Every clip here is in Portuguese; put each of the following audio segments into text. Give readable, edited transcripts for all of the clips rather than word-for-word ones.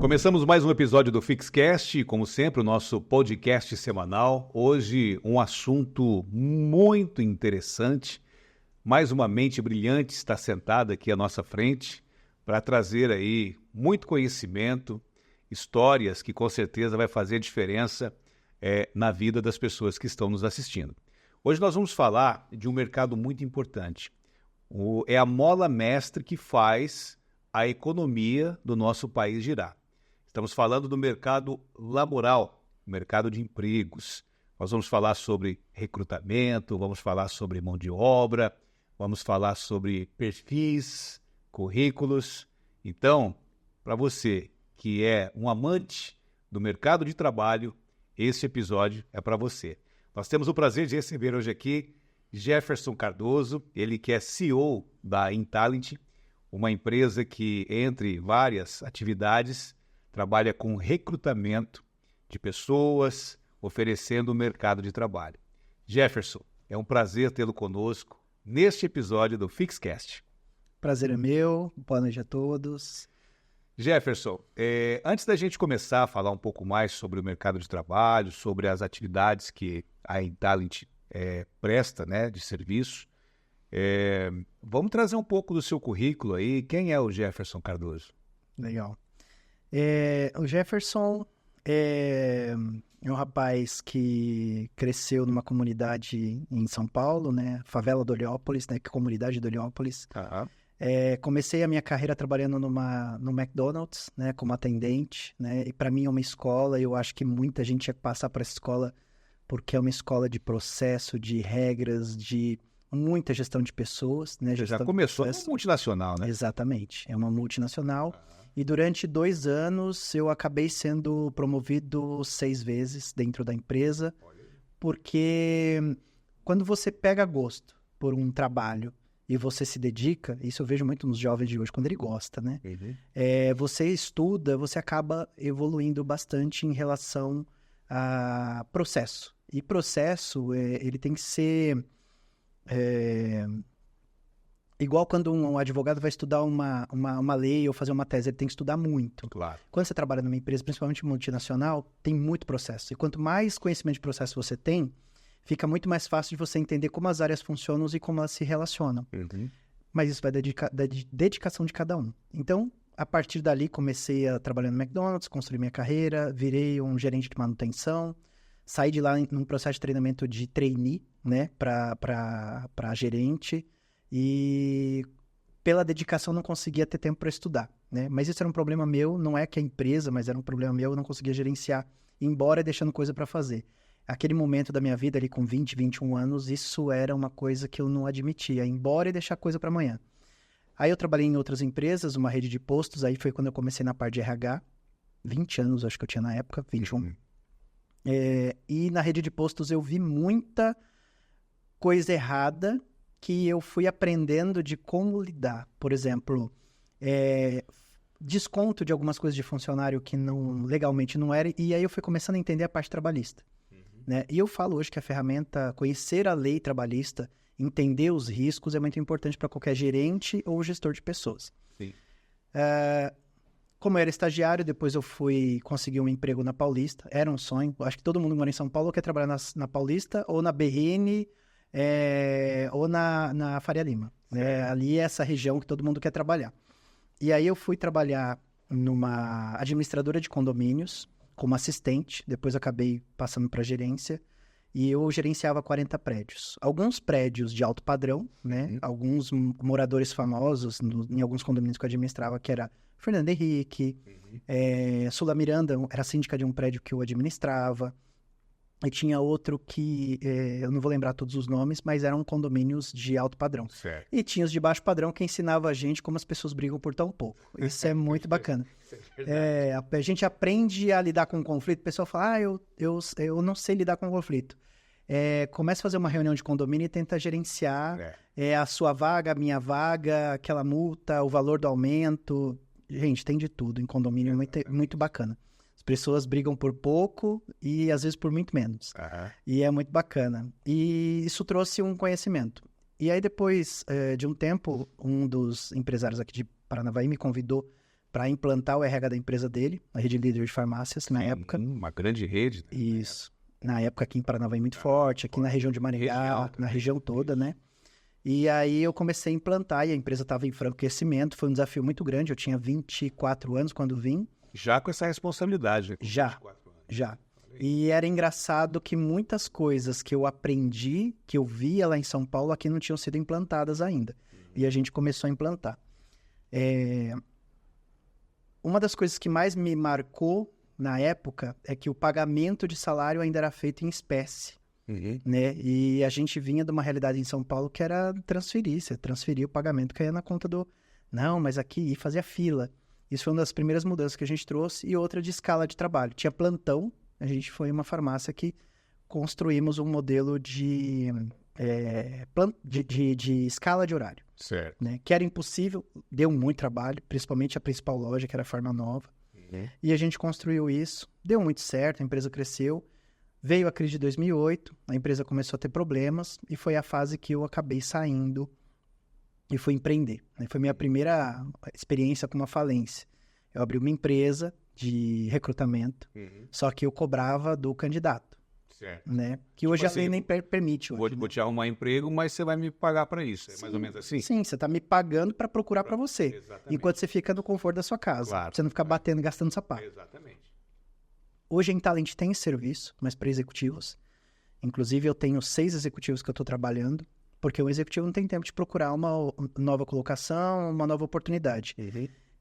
Começamos mais um episódio do Fixcast, como sempre, o nosso podcast semanal. Hoje, um assunto muito interessante. Mais uma mente brilhante está sentada aqui à nossa frente para trazer aí muito conhecimento, histórias que com certeza vai fazer diferença na vida das pessoas que estão nos assistindo. Hoje nós vamos falar de um mercado muito importante. É a mola mestre que faz a economia do nosso país girar. Estamos falando do mercado laboral, mercado de empregos. Nós vamos falar sobre recrutamento, vamos falar sobre mão de obra, vamos falar sobre perfis, currículos. Então, para você que é um amante do mercado de trabalho, esse episódio é para você. Nós temos o prazer de receber hoje aqui Jefferson Cardoso, ele que é CEO da InTalent, uma empresa que, entre várias atividades, trabalha com recrutamento de pessoas, oferecendo o mercado de trabalho. Jefferson, é um prazer tê-lo conosco neste episódio do Fixcast. Prazer é meu, boa noite a todos. Jefferson, antes da gente começar a falar um pouco mais sobre o mercado de trabalho, sobre as atividades que a InTalent presta, né, de serviço, vamos trazer um pouco do seu currículo aí. Quem é o Jefferson Cardoso? Legal. O Jefferson é um rapaz que cresceu numa comunidade em São Paulo, né? Favela do Oleópolis, né? Comunidade do Oleópolis. Uhum. Comecei a minha carreira trabalhando no McDonald's, né? Como atendente, né? E para mim é uma escola, eu acho que muita gente tinha que passar por essa escola porque é uma escola de processo, de regras, de muita gestão de pessoas, né? Você já começou como multinacional, né? Exatamente, é uma multinacional. E durante 2 anos eu acabei sendo promovido 6 vezes dentro da empresa, porque quando você pega gosto por um trabalho e você se dedica, isso eu vejo muito nos jovens de hoje, quando ele gosta, né? Uhum. Você estuda, você acaba evoluindo bastante em relação a processo. E processo, ele tem que ser... igual quando um advogado vai estudar uma lei ou fazer uma tese, ele tem que estudar muito. Claro. Quando você trabalha numa empresa, principalmente multinacional, tem muito processo. E quanto mais conhecimento de processo você tem, fica muito mais fácil de você entender como as áreas funcionam e como elas se relacionam. Uhum. Mas isso vai da dedicação de cada um. Então, a partir dali, comecei a trabalhar no McDonald's, construí minha carreira, virei um gerente de manutenção, saí de lá num processo de treinamento de trainee, né, para gerente. E pela dedicação não conseguia ter tempo para estudar, né? Mas isso era um problema meu, não é que a empresa, mas era um problema meu, eu não conseguia gerenciar, embora deixando coisa para fazer. Aquele momento da minha vida ali com 20, 21 anos, isso era uma coisa que eu não admitia, embora deixar coisa para amanhã. Aí eu trabalhei em outras empresas, uma rede de postos, aí foi quando eu comecei na parte de RH, 20 anos acho que eu tinha na época, 21. Uhum. E na rede de postos eu vi muita coisa errada que eu fui aprendendo de como lidar. Por exemplo, desconto de algumas coisas de funcionário que legalmente não era, e aí eu fui começando a entender a parte trabalhista. Né? E eu falo hoje que a ferramenta, conhecer a lei trabalhista, entender os riscos é muito importante para qualquer gerente ou gestor de pessoas. Sim. Como eu era estagiário, depois eu fui conseguir um emprego na Paulista, era um sonho, acho que todo mundo que mora em São Paulo quer trabalhar na Paulista ou na BRN, ou na Faria Lima. Ali é essa região que todo mundo quer trabalhar. E aí eu fui trabalhar numa administradora de condomínios como assistente, depois acabei passando para gerência, e eu gerenciava 40 prédios. Alguns prédios de alto padrão, né? Alguns moradores famosos, em alguns condomínios que eu administrava, que era Fernando Henrique, Sula Miranda, era síndica de um prédio que eu administrava. E tinha outro que, eu não vou lembrar todos os nomes, mas eram condomínios de alto padrão. Certo. E tinha os de baixo padrão que ensinava a gente como as pessoas brigam por tão pouco. Isso é muito bacana. A gente aprende a lidar com o conflito. O pessoal fala, eu não sei lidar com o conflito. Começa a fazer uma reunião de condomínio e tenta gerenciar a sua vaga, a minha vaga, aquela multa, o valor do aumento. Gente, tem de tudo em condomínio, é muito, muito bacana. Pessoas brigam por pouco e às vezes por muito menos. Uhum. E é muito bacana. E isso trouxe um conhecimento. E aí depois de um tempo, um dos empresários aqui de Paranavaí me convidou para implantar o RH da empresa dele, a rede líder de farmácias, na época. Uma grande rede. Né? Isso. Na época aqui em Paranavaí muito forte, aqui na região de Maringá, na região toda, né? E aí eu comecei a implantar e a empresa estava em franco crescimento. Foi um desafio muito grande. Eu tinha 24 anos quando vim. Já com essa responsabilidade. Né? Já. E era engraçado que muitas coisas que eu aprendi, que eu via lá em São Paulo, aqui não tinham sido implantadas ainda. E a gente começou a implantar. Uma das coisas que mais me marcou na época é que o pagamento de salário ainda era feito em espécie. Né? E a gente vinha de uma realidade em São Paulo que era transferir. Você transferia o pagamento que ia na conta do... Não, mas aqui fazia fila. Isso foi uma das primeiras mudanças que a gente trouxe. E outra de escala de trabalho. Tinha plantão. A gente foi uma farmácia que construímos um modelo de escala de horário. Certo. Né? Que era impossível, deu muito trabalho, principalmente a principal loja, que era a Farma Nova. E a gente construiu isso, deu muito certo, a empresa cresceu. Veio a crise de 2008, a empresa começou a ter problemas e foi a fase que eu acabei saindo e fui empreender. Né? Foi minha primeira experiência com uma falência. Eu abri uma empresa de recrutamento, só que eu cobrava do candidato. Certo. Né? Que hoje a lei nem permite. Hoje, vou te arrumar emprego, mas você vai me pagar para isso. É mais ou menos assim? Sim, você está me pagando para procurar para você. Exatamente. Enquanto você fica no conforto da sua casa. Claro. Você não fica batendo e gastando sapato. Exatamente. Hoje em Talent tem serviço, mas para executivos. Inclusive, eu tenho 6 executivos que eu estou trabalhando, porque o executivo não tem tempo de procurar uma nova colocação, uma nova oportunidade.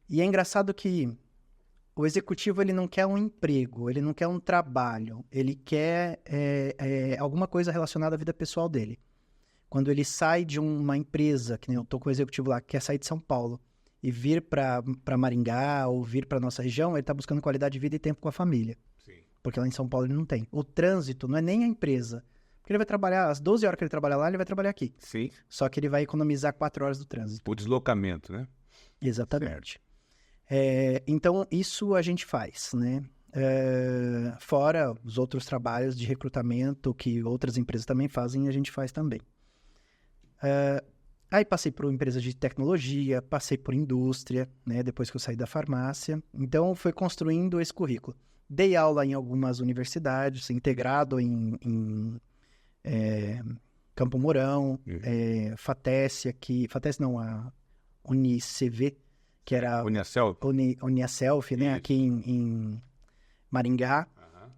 E é engraçado que o executivo ele não quer um emprego, ele não quer um trabalho, ele quer alguma coisa relacionada à vida pessoal dele. Quando ele sai de uma empresa, que nem eu estou com o executivo lá, que quer sair de São Paulo e vir para Maringá ou vir para nossa região, ele está buscando qualidade de vida e tempo com a família. Sim. Porque lá em São Paulo ele não tem. O trânsito não é nem a empresa. Porque ele vai trabalhar, às 12 horas que ele trabalha lá, ele vai trabalhar aqui. Sim. Só que ele vai economizar 4 horas do trânsito. O deslocamento, né? Exatamente. Então, isso a gente faz, né? Fora os outros trabalhos de recrutamento que outras empresas também fazem, a gente faz também. Aí passei por empresas de tecnologia, passei por indústria, né? Depois que eu saí da farmácia. Então, foi construindo esse currículo. Dei aula em algumas universidades, integrado em Campo Mourão, FATES aqui... FATES não, a UniCV, que era Uniaself, né? Aqui em Maringá.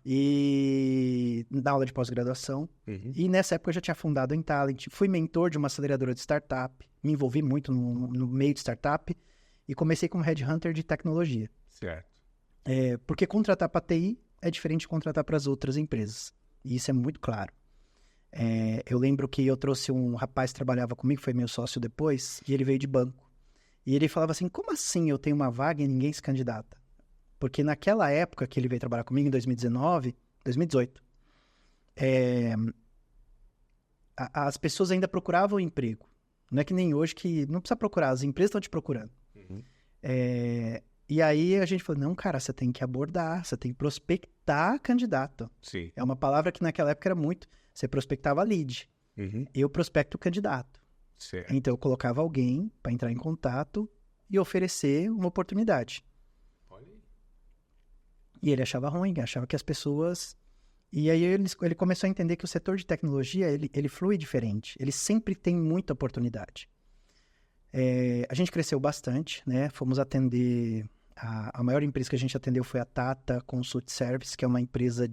E na aula de pós-graduação. E nessa época eu já tinha fundado em Talent. Fui mentor de uma aceleradora de startup. Me envolvi muito no meio de startup. E comecei como headhunter de tecnologia. Certo. Porque contratar para TI é diferente de contratar para as outras empresas. E isso é muito claro. Eu lembro que eu trouxe um rapaz que trabalhava comigo, foi meu sócio depois, e ele veio de banco. E ele falava assim, como assim eu tenho uma vaga e ninguém se candidata? Porque naquela época que ele veio trabalhar comigo, em 2018, as pessoas ainda procuravam emprego. Não é que nem hoje que não precisa procurar, as empresas estão te procurando. E aí a gente falou, não, cara, você tem que abordar, você tem que prospectar candidato. Sim. É uma palavra que naquela época era muito, você prospectava lead. Eu prospecto candidato. Certo. Então eu colocava alguém para entrar em contato e oferecer uma oportunidade. E ele achava ruim, achava que as pessoas... E aí ele começou a entender que o setor de tecnologia, ele flui diferente. Ele sempre tem muita oportunidade. A gente cresceu bastante, né? Fomos atender... A maior empresa que a gente atendeu foi a Tata Consult Service, que é uma empresa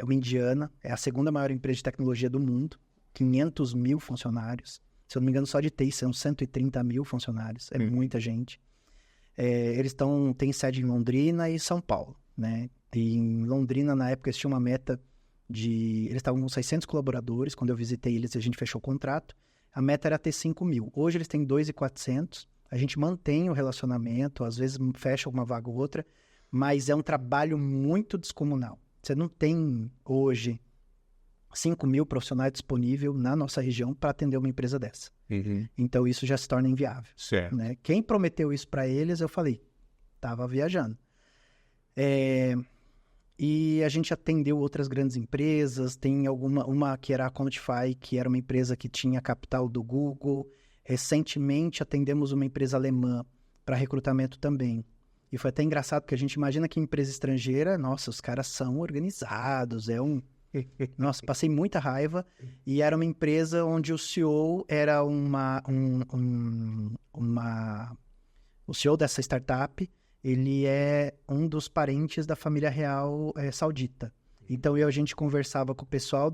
uma indiana. É a segunda maior empresa de tecnologia do mundo. 500 mil funcionários. Se eu não me engano, só de TI são 130 mil funcionários. É muita gente. Eles têm sede em Londrina e São Paulo, né? E em Londrina, na época, eles tinham uma meta de... Eles estavam com 600 colaboradores. Quando eu visitei eles, a gente fechou o contrato. A meta era ter 5 mil. Hoje eles têm 2.400. A gente mantém o relacionamento, às vezes fecha uma vaga ou outra, mas é um trabalho muito descomunal. Você não tem hoje 5 mil profissionais disponíveis na nossa região para atender uma empresa dessa. Então isso já se torna inviável. Certo. Né? Quem prometeu isso para eles, eu falei, estava viajando. E a gente atendeu outras grandes empresas, tem uma que era a Quantify, que era uma empresa que tinha capital do Google. Recentemente atendemos uma empresa alemã para recrutamento também. E foi até engraçado, porque a gente imagina que em empresa estrangeira, nossa, os caras são organizados, Nossa, passei muita raiva. E era uma empresa onde o CEO era o CEO dessa startup, ele é um dos parentes da família real saudita. Então, a gente conversava com o pessoal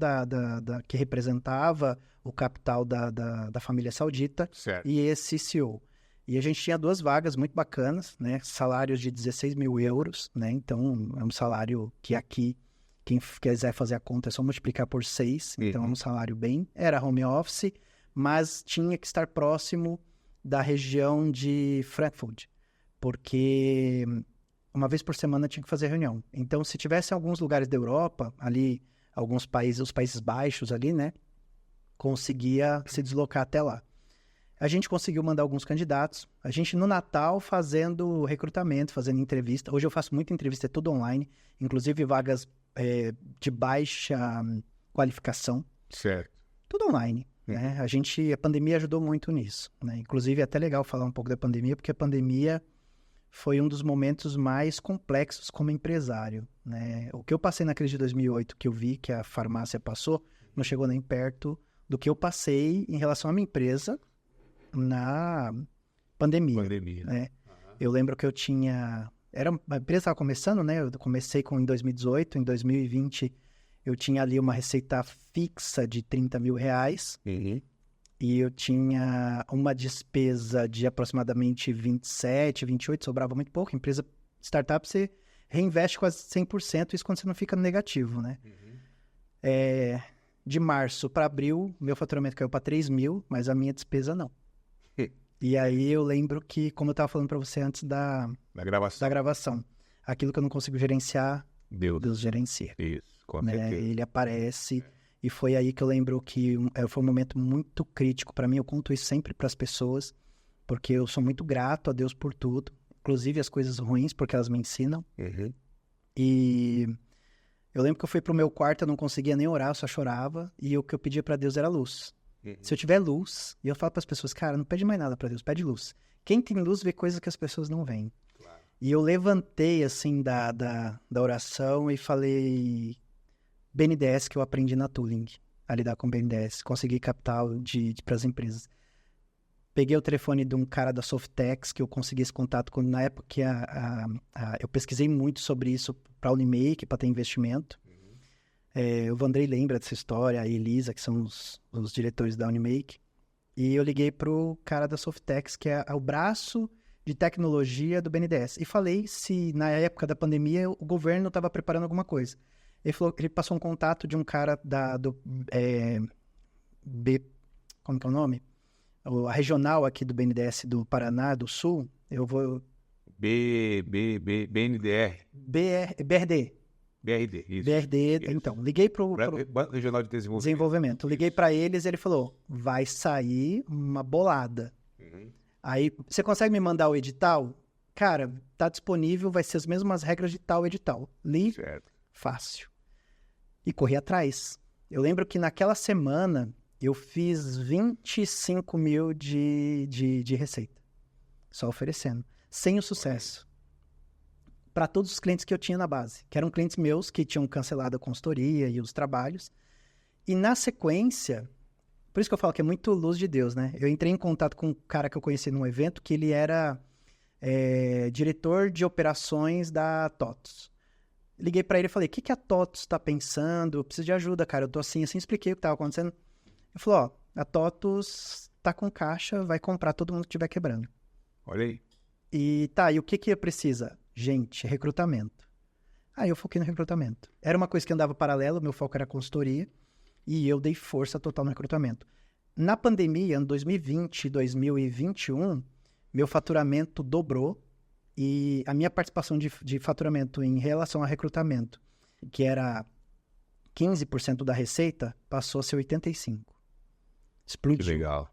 que representava o capital da família saudita, certo, e esse CEO. E a gente tinha 2 vagas muito bacanas, né? Salários de 16 mil euros, né? Então, é um salário que aqui, quem quiser fazer a conta, é só multiplicar por 6. Então, é um salário bem... Era home office, mas tinha que estar próximo da região de Frankfurt, porque uma vez por semana tinha que fazer reunião. Então, se tivesse alguns lugares da Europa, ali, alguns países, os Países Baixos ali, né? Conseguia se deslocar até lá. A gente conseguiu mandar alguns candidatos. A gente, no Natal, fazendo recrutamento, fazendo entrevista. Hoje eu faço muita entrevista, é tudo online. Inclusive vagas de baixa qualificação. certo. Tudo online, né? A pandemia ajudou muito nisso, né? Inclusive, é até legal falar um pouco da pandemia, porque a pandemia foi um dos momentos mais complexos como empresário, né? O que eu passei na crise de 2008, que eu vi que a farmácia passou, não chegou nem perto do que eu passei em relação à minha empresa na pandemia. Né? Eu lembro que eu tinha... A empresa estava começando, né? Eu comecei em 2018, em 2020 eu tinha ali uma receita fixa de 30 mil reais e eu tinha uma despesa de aproximadamente 27, 28, sobrava muito pouco. Empresa startup, você reinveste quase 100%, isso quando você não fica no negativo, né? De março para abril, meu faturamento caiu para 3 mil, mas a minha despesa não. E aí eu lembro que, como eu estava falando para você antes da gravação, aquilo que eu não consigo gerenciar, Deus gerencia. Isso, com né? certeza. Ele aparece, e foi aí que eu lembro que foi um momento muito crítico para mim. Eu conto isso sempre para as pessoas, porque eu sou muito grato a Deus por tudo, inclusive as coisas ruins, porque elas me ensinam. E eu lembro que eu fui pro meu quarto, eu não conseguia nem orar, eu só chorava, e o que eu pedia para Deus era luz. Se eu tiver luz, e eu falo para as pessoas, cara, não pede mais nada para Deus, pede luz. Quem tem luz vê coisas que as pessoas não veem. Claro. E eu levantei, assim, da oração e falei BNDES, que eu aprendi na Tooling, a lidar com BNDES. Consegui capital para as empresas. Peguei o telefone de um cara da Softex, que eu consegui esse contato quando, na época que eu pesquisei muito sobre isso para a Unimake, para ter investimento. O Vandrei lembra dessa história, a Elisa, que são os diretores da Unimake. E eu liguei pro cara da Softex, que é o braço de tecnologia do BNDES. E falei se, na época da pandemia, o governo estava preparando alguma coisa. Ele passou um contato de um cara como que é o nome? A regional aqui do BNDES do Paraná, do Sul. Eu vou... BNDR. BRD. BRD, isso. BRD, isso. Então, liguei pro Banco Regional de Desenvolvimento. Liguei para eles e ele falou, vai sair uma bolada. Aí, você consegue me mandar o edital? Cara, tá disponível, vai ser as mesmas regras de tal edital. Li, certo. Fácil. E corri atrás. Eu lembro que naquela semana, eu fiz 25 mil de receita. Só oferecendo. Sem o sucesso. Para todos os clientes que eu tinha na base, que eram clientes meus que tinham cancelado a consultoria e os trabalhos. E na sequência, por isso que eu falo que é muito luz de Deus, né? Eu entrei em contato com um cara que eu conheci num evento, que ele era diretor de operações da TOTUS. Liguei para ele e falei, o que a TOTUS está pensando? Eu preciso de ajuda, cara. Eu tô assim, expliquei o que estava acontecendo. Ele falou, a TOTUS tá com caixa, vai comprar todo mundo que estiver quebrando. Olha aí. E o que precisa? Gente, recrutamento. Aí eu foquei no recrutamento. Era uma coisa que andava paralelo, meu foco era consultoria, e eu dei força total no recrutamento. Na pandemia, ano 2020 e 2021, meu faturamento dobrou, e a minha participação de faturamento em relação a recrutamento, que era 15% da receita, passou a ser 85%. Explodiu. Que legal.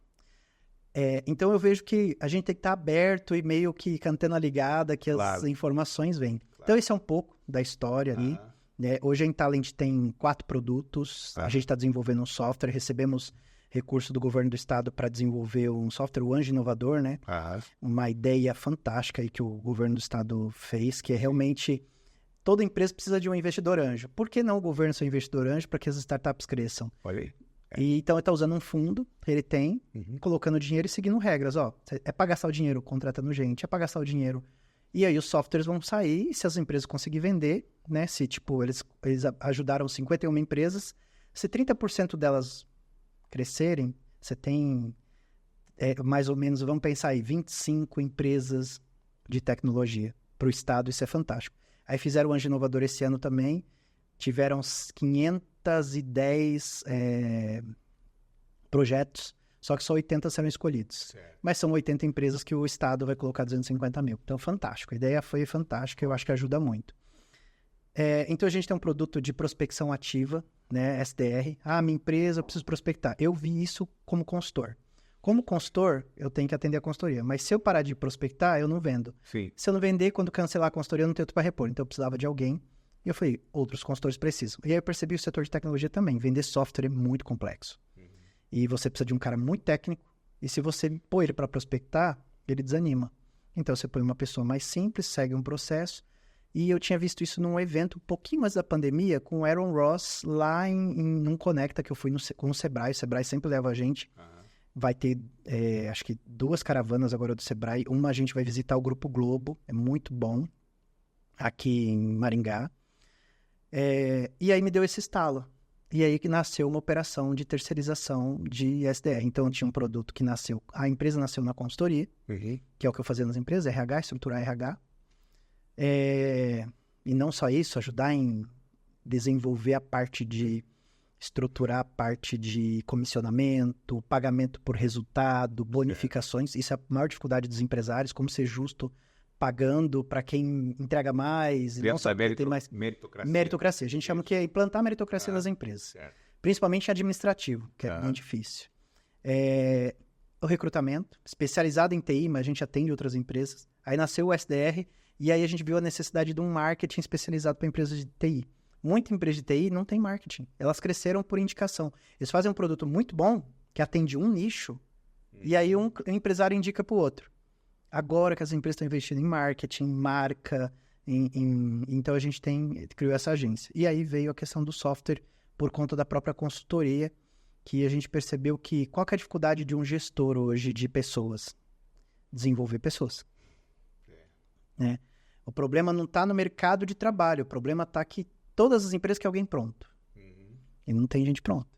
Então eu vejo que a gente tem que estar aberto e meio que com a antena ligada, que as informações vêm. Claro. Então esse é um pouco da história ali. Né? Hoje a Intalent tem 4 produtos, a gente está desenvolvendo um software, recebemos recurso do governo do estado para desenvolver um software, o Anjo Inovador, né? Uma ideia fantástica aí que o governo do estado fez, que é realmente toda empresa precisa de um investidor anjo. Por que não o governo ser um investidor anjo para que as startups cresçam? Olha aí. E, então, ele está usando um fundo, ele tem, colocando dinheiro e seguindo regras. Ó, é para gastar o dinheiro contratando gente, é para gastar o dinheiro. E aí os softwares vão sair, e se as empresas conseguirem vender, né? Se, tipo, eles ajudaram 51 empresas, se 30% delas crescerem, você tem mais ou menos, vamos pensar aí, 25 empresas de tecnologia para o estado, isso é fantástico. Aí fizeram o Anjo Inovador esse ano também, tiveram 510 projetos, só que só 80 serão escolhidos. Certo. Mas são 80 empresas que o estado vai colocar 250 mil. Então, fantástico. A ideia foi fantástica, eu acho que ajuda muito. Então, a gente tem um produto de prospecção ativa, né, SDR. Minha empresa, eu preciso prospectar. Eu vi isso como consultor. Como consultor, eu tenho que atender a consultoria. Mas se eu parar de prospectar, eu não vendo. Sim. Se eu não vender, quando cancelar a consultoria, eu não tenho outro para repor. Então, eu precisava de alguém. E eu falei, outros consultores precisam. E aí eu percebi o setor de tecnologia também. Vender software é muito complexo. E você precisa de um cara muito técnico. E se você pôr ele para prospectar, ele desanima. Então, você põe uma pessoa mais simples, segue um processo. E eu tinha visto isso num evento um pouquinho antes da pandemia, com o Aaron Ross, lá num Conecta, que eu fui com o Sebrae. O Sebrae sempre leva a gente. Vai ter, acho que 2 caravanas agora do Sebrae. Uma a gente vai visitar o Grupo Globo. É muito bom. Aqui em Maringá. E aí me deu esse estalo. E aí que nasceu uma operação de terceirização de SDR. Então, tinha um produto que nasceu... A empresa nasceu na consultoria, que é o que eu fazia nas empresas, RH, estruturar RH. E não só isso, ajudar em desenvolver a parte de... estruturar a parte de comissionamento, pagamento por resultado, bonificações. Isso é a maior dificuldade dos empresários, como ser justo... pagando para quem entrega mais. Não só tem mais meritocracia. A gente chama que é implantar a meritocracia nas empresas. Certo. Principalmente administrativo, que é muito difícil. O recrutamento, especializado em TI, mas a gente atende outras empresas. Aí nasceu o SDR e aí a gente viu a necessidade de um marketing especializado para empresas de TI. Muita empresa de TI não tem marketing. Elas cresceram por indicação. Eles fazem um produto muito bom, que atende um nicho, e aí um empresário indica para o outro. Agora que as empresas estão investindo em marketing, marca, então a gente criou essa agência. E aí veio a questão do software por conta da própria consultoria, que a gente percebeu que qual que é a dificuldade de um gestor hoje de pessoas? Desenvolver pessoas. Né? O problema não está no mercado de trabalho, o problema está que todas as empresas querem alguém pronto. E não tem gente pronta.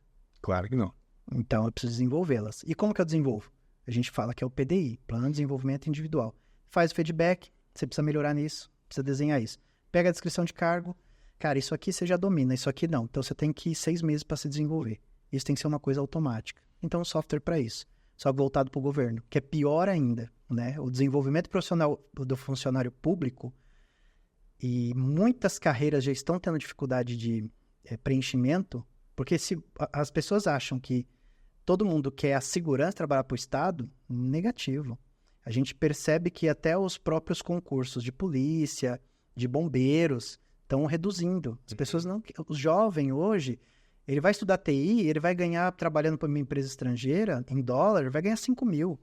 Claro que não. Então eu preciso desenvolvê-las. E como que eu desenvolvo? A gente fala que é o PDI, Plano de Desenvolvimento Individual. Faz o feedback, você precisa melhorar nisso, precisa desenhar isso. Pega a descrição de cargo, cara, isso aqui você já domina, isso aqui não. Então você tem que ir 6 meses para se desenvolver. Isso tem que ser uma coisa automática. Então, software para isso. Só que voltado para o governo, que é pior ainda, né? O desenvolvimento profissional do funcionário público, e muitas carreiras já estão tendo dificuldade de preenchimento, porque se as pessoas acham que todo mundo quer a segurança de trabalhar para o Estado, negativo. A gente percebe que até os próprios concursos de polícia, de bombeiros, estão reduzindo. As pessoas não... O jovem hoje, ele vai estudar TI, ele vai ganhar, trabalhando para uma empresa estrangeira, em dólar, vai ganhar 5 mil.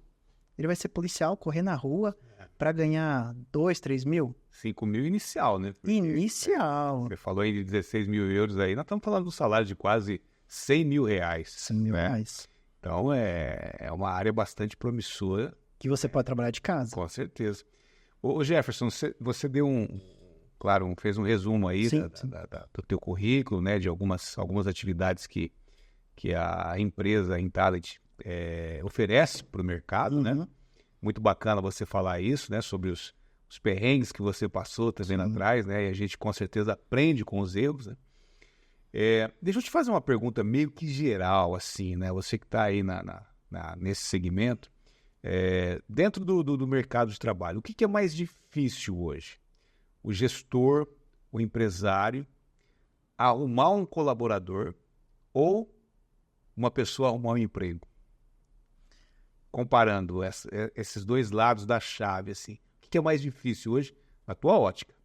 Ele vai ser policial, correr na rua para ganhar 2, 3 mil. 5 mil inicial, né? Porque inicial. Você falou aí de 16 mil euros aí, nós estamos falando do salário de quase 100 mil reais. 100 mil reais. Então, é uma área bastante promissora. Que você pode trabalhar de casa. Com certeza. Ô Jefferson, você deu fez um resumo aí do teu currículo, né, de algumas atividades que a empresa Intalent oferece para o mercado, né? Muito bacana você falar isso, né, sobre os perrengues que você passou também lá atrás, né, e a gente com certeza aprende com os erros, né? Deixa eu te fazer uma pergunta meio que geral, assim, né? Você que está aí nesse segmento, dentro do mercado de trabalho, o que é mais difícil hoje? O gestor, o empresário, arrumar um colaborador ou uma pessoa arrumar um emprego? Comparando esses dois lados da chave, assim, o que é mais difícil hoje, na tua ótica?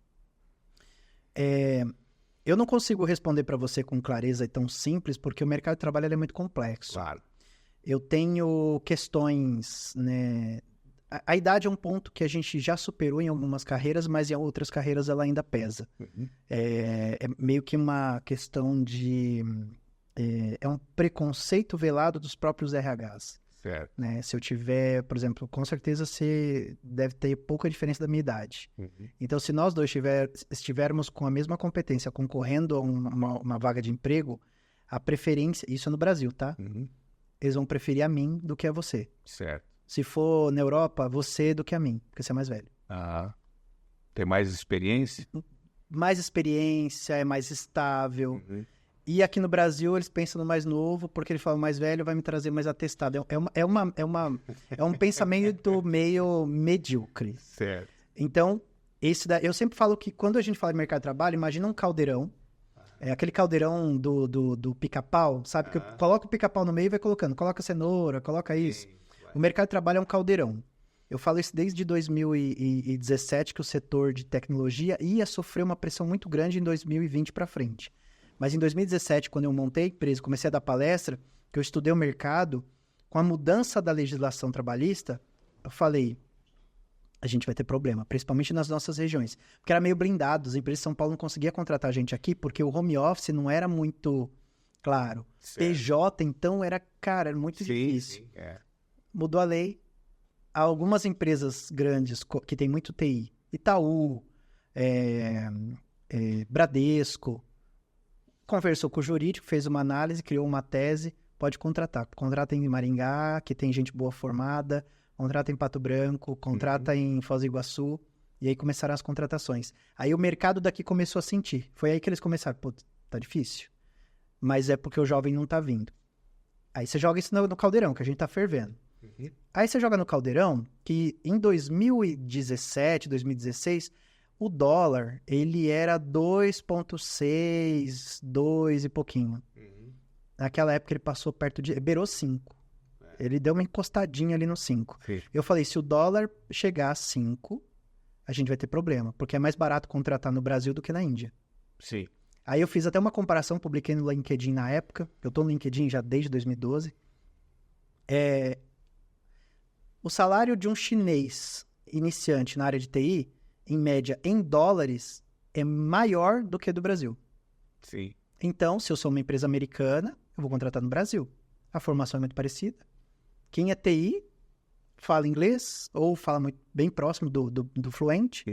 Eu não consigo responder para você com clareza e tão simples, porque o mercado de trabalho é muito complexo. Claro. Eu tenho questões, né? A idade é um ponto que a gente já superou em algumas carreiras, mas em outras carreiras ela ainda pesa. É meio que uma questão de... É um preconceito velado dos próprios RHs. Certo. Né? Se eu tiver, por exemplo, com certeza você deve ter pouca diferença da minha idade. Então, se nós dois estivermos com a mesma competência concorrendo a uma vaga de emprego, a preferência, isso é no Brasil, tá? Eles vão preferir a mim do que a você. Certo. Se for na Europa, você do que a mim, porque você é mais velho. Tem mais experiência? Mais experiência, é mais estável. E aqui no Brasil, eles pensam no mais novo, porque ele fala, o mais velho vai me trazer mais atestado. É um pensamento meio medíocre. Certo. Então, eu sempre falo que quando a gente fala de mercado de trabalho, imagina um caldeirão. Aquele caldeirão do pica-pau, sabe? Que coloca o pica-pau no meio e vai colocando. Coloca cenoura, coloca isso. O mercado de trabalho é um caldeirão. Eu falo isso desde 2017, que o setor de tecnologia ia sofrer uma pressão muito grande em 2020 para frente. Mas em 2017, quando eu montei a empresa, comecei a dar palestra, que eu estudei o mercado, com a mudança da legislação trabalhista, eu falei, a gente vai ter problema, principalmente nas nossas regiões. Porque era meio blindado, as empresas de São Paulo não conseguiam contratar a gente aqui, porque o home office não era muito claro. Certo. PJ, então, era muito difícil. Mudou a lei. Algumas empresas grandes que tem muito TI, Itaú, Bradesco, conversou com o jurídico, fez uma análise, criou uma tese, pode contratar. Contrata em Maringá, que tem gente boa formada, contrata em Pato Branco, contrata em Foz do Iguaçu, e aí começaram as contratações. Aí o mercado daqui começou a sentir. Foi aí que eles começaram, pô, tá difícil. Mas é porque o jovem não tá vindo. Aí você joga isso no caldeirão, que a gente tá fervendo. Aí você joga no caldeirão que em 2017, 2016... o dólar, ele era 2,6, 2 e pouquinho. Naquela época ele passou beirou 5. Ele deu uma encostadinha ali no 5. Eu falei, se o dólar chegar a 5, a gente vai ter problema, porque é mais barato contratar no Brasil do que na Índia. Sim. Aí eu fiz até uma comparação, publiquei no LinkedIn na época, eu tô no LinkedIn já desde 2012. O salário de um chinês iniciante na área de TI, em média, em dólares, é maior do que do Brasil. Sim. Então, se eu sou uma empresa americana, eu vou contratar no Brasil. A formação é muito parecida. Quem é TI, fala inglês, ou fala bem próximo do fluente.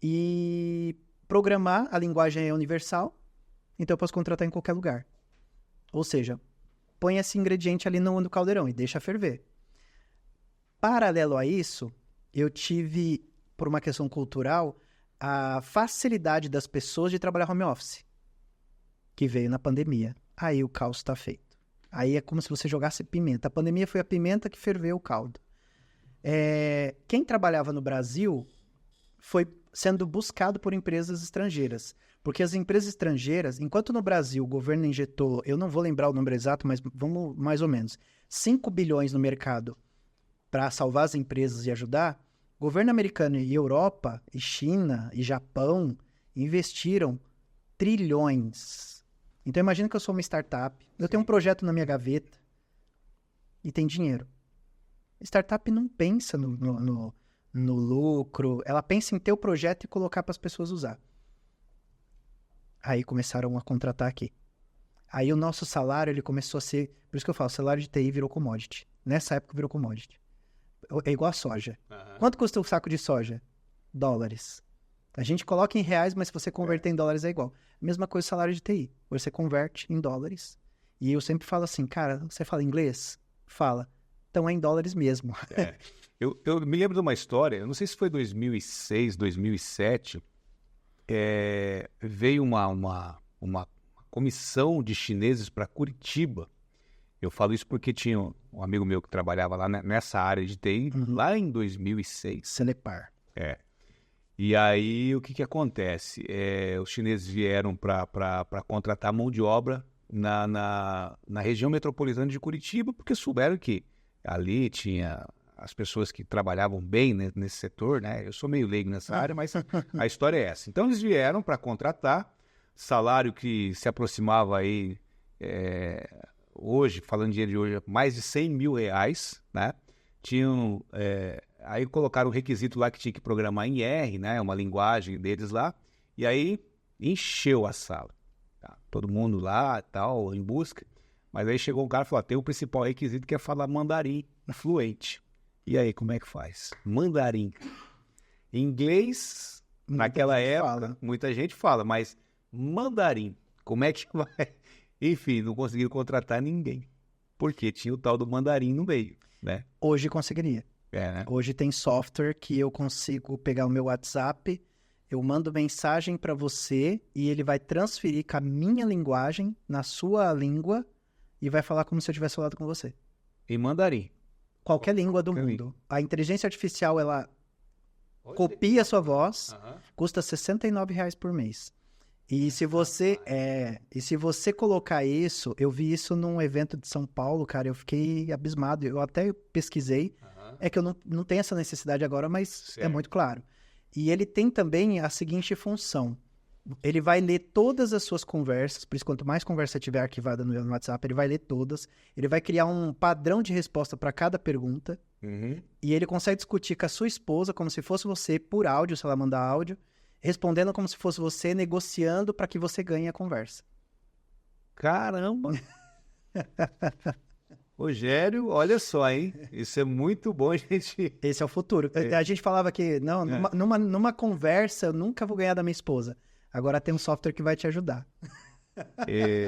E programar, a linguagem é universal, então eu posso contratar em qualquer lugar. Ou seja, põe esse ingrediente ali no caldeirão e deixa ferver. Paralelo a isso, eu tive... por uma questão cultural, a facilidade das pessoas de trabalhar home office, que veio na pandemia. Aí o caos está feito. Aí é como se você jogasse pimenta. A pandemia foi a pimenta que ferveu o caldo. Quem trabalhava no Brasil foi sendo buscado por empresas estrangeiras. Porque as empresas estrangeiras, enquanto no Brasil o governo injetou, eu não vou lembrar o número exato, mas vamos mais ou menos, 5 bilhões no mercado para salvar as empresas e ajudar, governo americano e Europa, e China, e Japão, investiram trilhões. Então, imagina que eu sou uma startup, eu tenho um projeto na minha gaveta e tem dinheiro. Startup não pensa no lucro, ela pensa em ter o projeto e colocar para as pessoas usar. Aí começaram a contratar aqui. Aí o nosso salário, ele começou a ser... Por isso que eu falo, o salário de TI virou commodity. Nessa época virou commodity. É igual a soja. Quanto custa o saco de soja? $. A gente coloca em reais, mas se você converter em dólares é igual. Mesma coisa o salário de TI. Você converte em dólares. E eu sempre falo assim, cara, você fala inglês? Fala. Então é em dólares mesmo. Eu me lembro de uma história, eu não sei se foi 2006, 2007, veio uma comissão de chineses para Curitiba. Eu falo isso porque tinha um amigo meu que trabalhava lá nessa área de TI, lá em 2006. Celepar. E aí, o que acontece? Os chineses vieram para contratar mão de obra na região metropolitana de Curitiba, porque souberam que ali tinha as pessoas que trabalhavam bem nesse setor, né? Eu sou meio leigo nessa área, mas a história é essa. Então, eles vieram para contratar, salário que se aproximava aí... hoje, falando de dinheiro de hoje, mais de 100 mil reais, né? Tinham, aí colocaram um requisito lá que tinha que programar em R, né? Uma linguagem deles lá. E aí encheu a sala. Tá? Todo mundo lá, tal, em busca. Mas aí chegou um cara e falou, tem o principal requisito que é falar mandarim fluente. E aí, como é que faz? Mandarim. Inglês, naquela época, muita gente fala, mas mandarim, como é que vai? Enfim, não conseguiram contratar ninguém. Porque tinha o tal do mandarim no meio, né? Hoje conseguiria. Né? Hoje tem software que eu consigo pegar o meu WhatsApp, eu mando mensagem para você e ele vai transferir com a minha linguagem na sua língua e vai falar como se eu tivesse falado com você. Em mandarim. Qualquer língua do mundo. A inteligência artificial, ela copia a sua voz, custa R$69 por mês. E se você colocar isso, eu vi isso num evento de São Paulo, cara, eu fiquei abismado. Eu até pesquisei, é que eu não tenho essa necessidade agora, mas certo. É muito claro. E ele tem também a seguinte função. Ele vai ler todas as suas conversas, por isso quanto mais conversa tiver arquivada no WhatsApp, ele vai ler todas. Ele vai criar um padrão de resposta para cada pergunta. E ele consegue discutir com a sua esposa como se fosse você por áudio, se ela mandar áudio, respondendo como se fosse você, negociando para que você ganhe a conversa. Caramba! Rogério, olha só, hein? Isso é muito bom, gente. Esse é o futuro. A gente falava que, não, numa conversa eu nunca vou ganhar da minha esposa. Agora tem um software que vai te ajudar.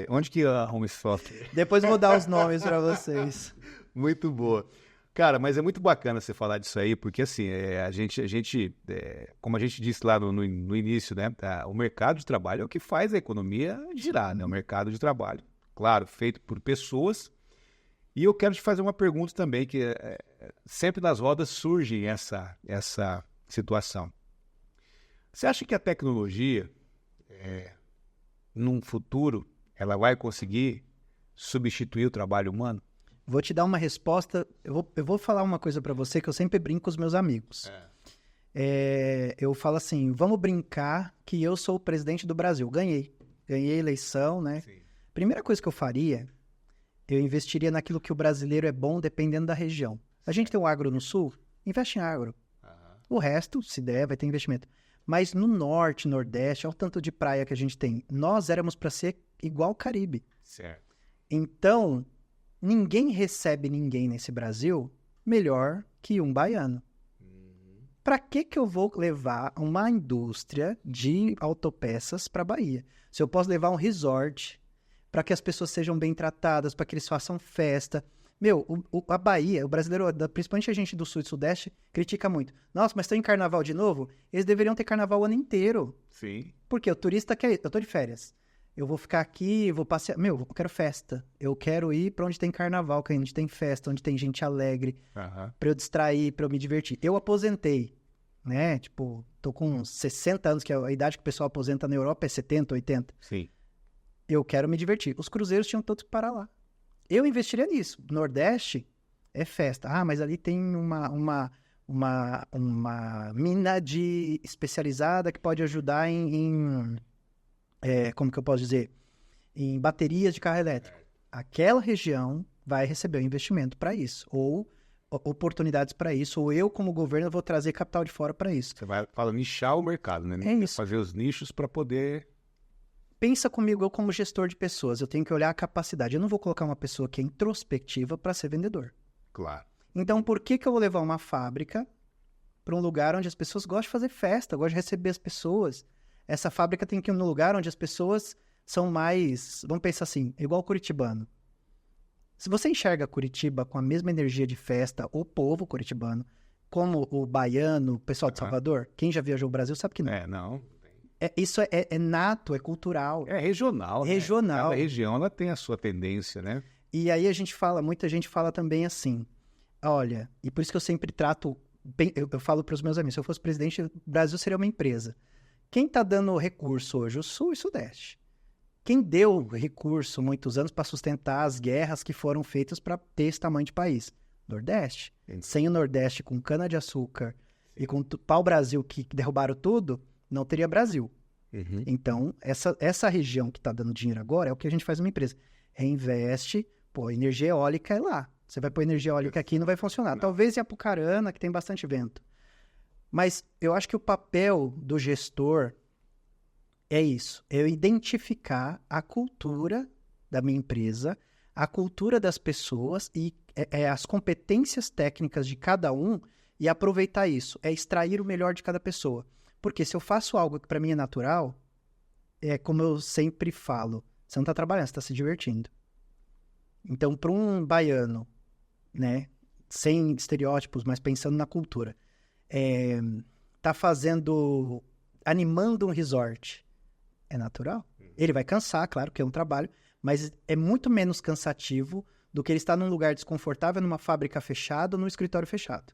Onde que arruma esse software? Depois eu vou dar os nomes para vocês. Muito boa. Cara, mas é muito bacana você falar disso aí, porque assim, a gente como a gente disse lá no início, né? O mercado de trabalho é o que faz a economia girar, né? O mercado de trabalho, claro, feito por pessoas. E eu quero te fazer uma pergunta também, que sempre nas rodas surge essa situação. Você acha que a tecnologia, num futuro, ela vai conseguir substituir o trabalho humano? Vou te dar uma resposta. Eu vou falar uma coisa para você que eu sempre brinco com os meus amigos. Eu falo assim, vamos brincar que eu sou o presidente do Brasil. Ganhei a eleição, né? Sim. Primeira coisa que eu faria, eu investiria naquilo que o brasileiro é bom, dependendo da região. A gente tem um agro no sul, investe em agro. O resto, se der, vai ter investimento. Mas no norte, nordeste, olha o tanto de praia que a gente tem. Nós éramos para ser igual o Caribe. Certo. Então, ninguém recebe ninguém nesse Brasil melhor que um baiano. Para que eu vou levar uma indústria de autopeças para a Bahia? Se eu posso levar um resort para que as pessoas sejam bem tratadas, para que eles façam festa. Meu, a Bahia, o brasileiro, principalmente a gente do sul e sudeste, critica muito. Nossa, mas estão em carnaval de novo? Eles deveriam ter carnaval o ano inteiro. Sim. Porque o turista quer... Eu tô de férias. Eu vou ficar aqui, vou passear... Meu, eu quero festa. Eu quero ir para onde tem carnaval, onde tem festa, onde tem gente alegre. Para eu distrair, para eu me divertir. Eu aposentei, né? Tipo, tô com 60 anos, que a idade que o pessoal aposenta na Europa é 70, 80. Sim. Eu quero me divertir. Os cruzeiros tinham todos que parar lá. Eu investiria nisso. Nordeste é festa. Ah, mas ali tem uma mina especializada que pode ajudar como que eu posso dizer? Em baterias de carro elétrico. Aquela região vai receber um investimento para isso. Ou oportunidades para isso. Ou eu, como governo, vou trazer capital de fora para isso. Você vai nichar o mercado, né? É isso. Fazer os nichos para poder... Pensa comigo, eu como gestor de pessoas, eu tenho que olhar a capacidade. Eu não vou colocar uma pessoa que é introspectiva para ser vendedor. Claro. Então, por que eu vou levar uma fábrica para um lugar onde as pessoas gostam de fazer festa, gostam de receber as pessoas? Essa fábrica tem que ir num lugar onde as pessoas são mais... Vamos pensar assim, igual o curitibano. Se você enxerga Curitiba com a mesma energia de festa, o povo curitibano, como o baiano, o pessoal de Salvador, quem já viajou o Brasil sabe que não. Não... Isso é nato, é cultural. É regional. Regional. Né? Cada região ela tem a sua tendência, né? E aí muita gente fala também assim, olha, e por isso que eu sempre trato, eu falo para os meus amigos, se eu fosse presidente, o Brasil seria uma empresa. Quem está dando recurso hoje? O Sul e o Sudeste. Quem deu recurso muitos anos para sustentar as guerras que foram feitas para ter esse tamanho de país? Nordeste. Sem o Nordeste com cana-de-açúcar e com pau-brasil que derrubaram tudo, não teria Brasil. Então, essa região que está dando dinheiro agora é o que a gente faz numa empresa. Reinveste, Pô, energia eólica é lá. Você vai pôr energia eólica aqui e não vai funcionar. Talvez em Apucarana, que tem bastante vento. Mas eu acho que o papel do gestor é isso. É eu identificar a cultura da minha empresa, a cultura das pessoas e as competências técnicas de cada um e aproveitar isso. É extrair o melhor de cada pessoa. Porque se eu faço algo que para mim é natural, é como eu sempre falo, você não está trabalhando, você está se divertindo. Então, para um baiano, né, sem estereótipos, mas pensando na cultura, tá animando um resort, é natural. Ele vai cansar, claro, que é um trabalho, mas é muito menos cansativo do que ele estar num lugar desconfortável, numa fábrica fechada ou num escritório fechado.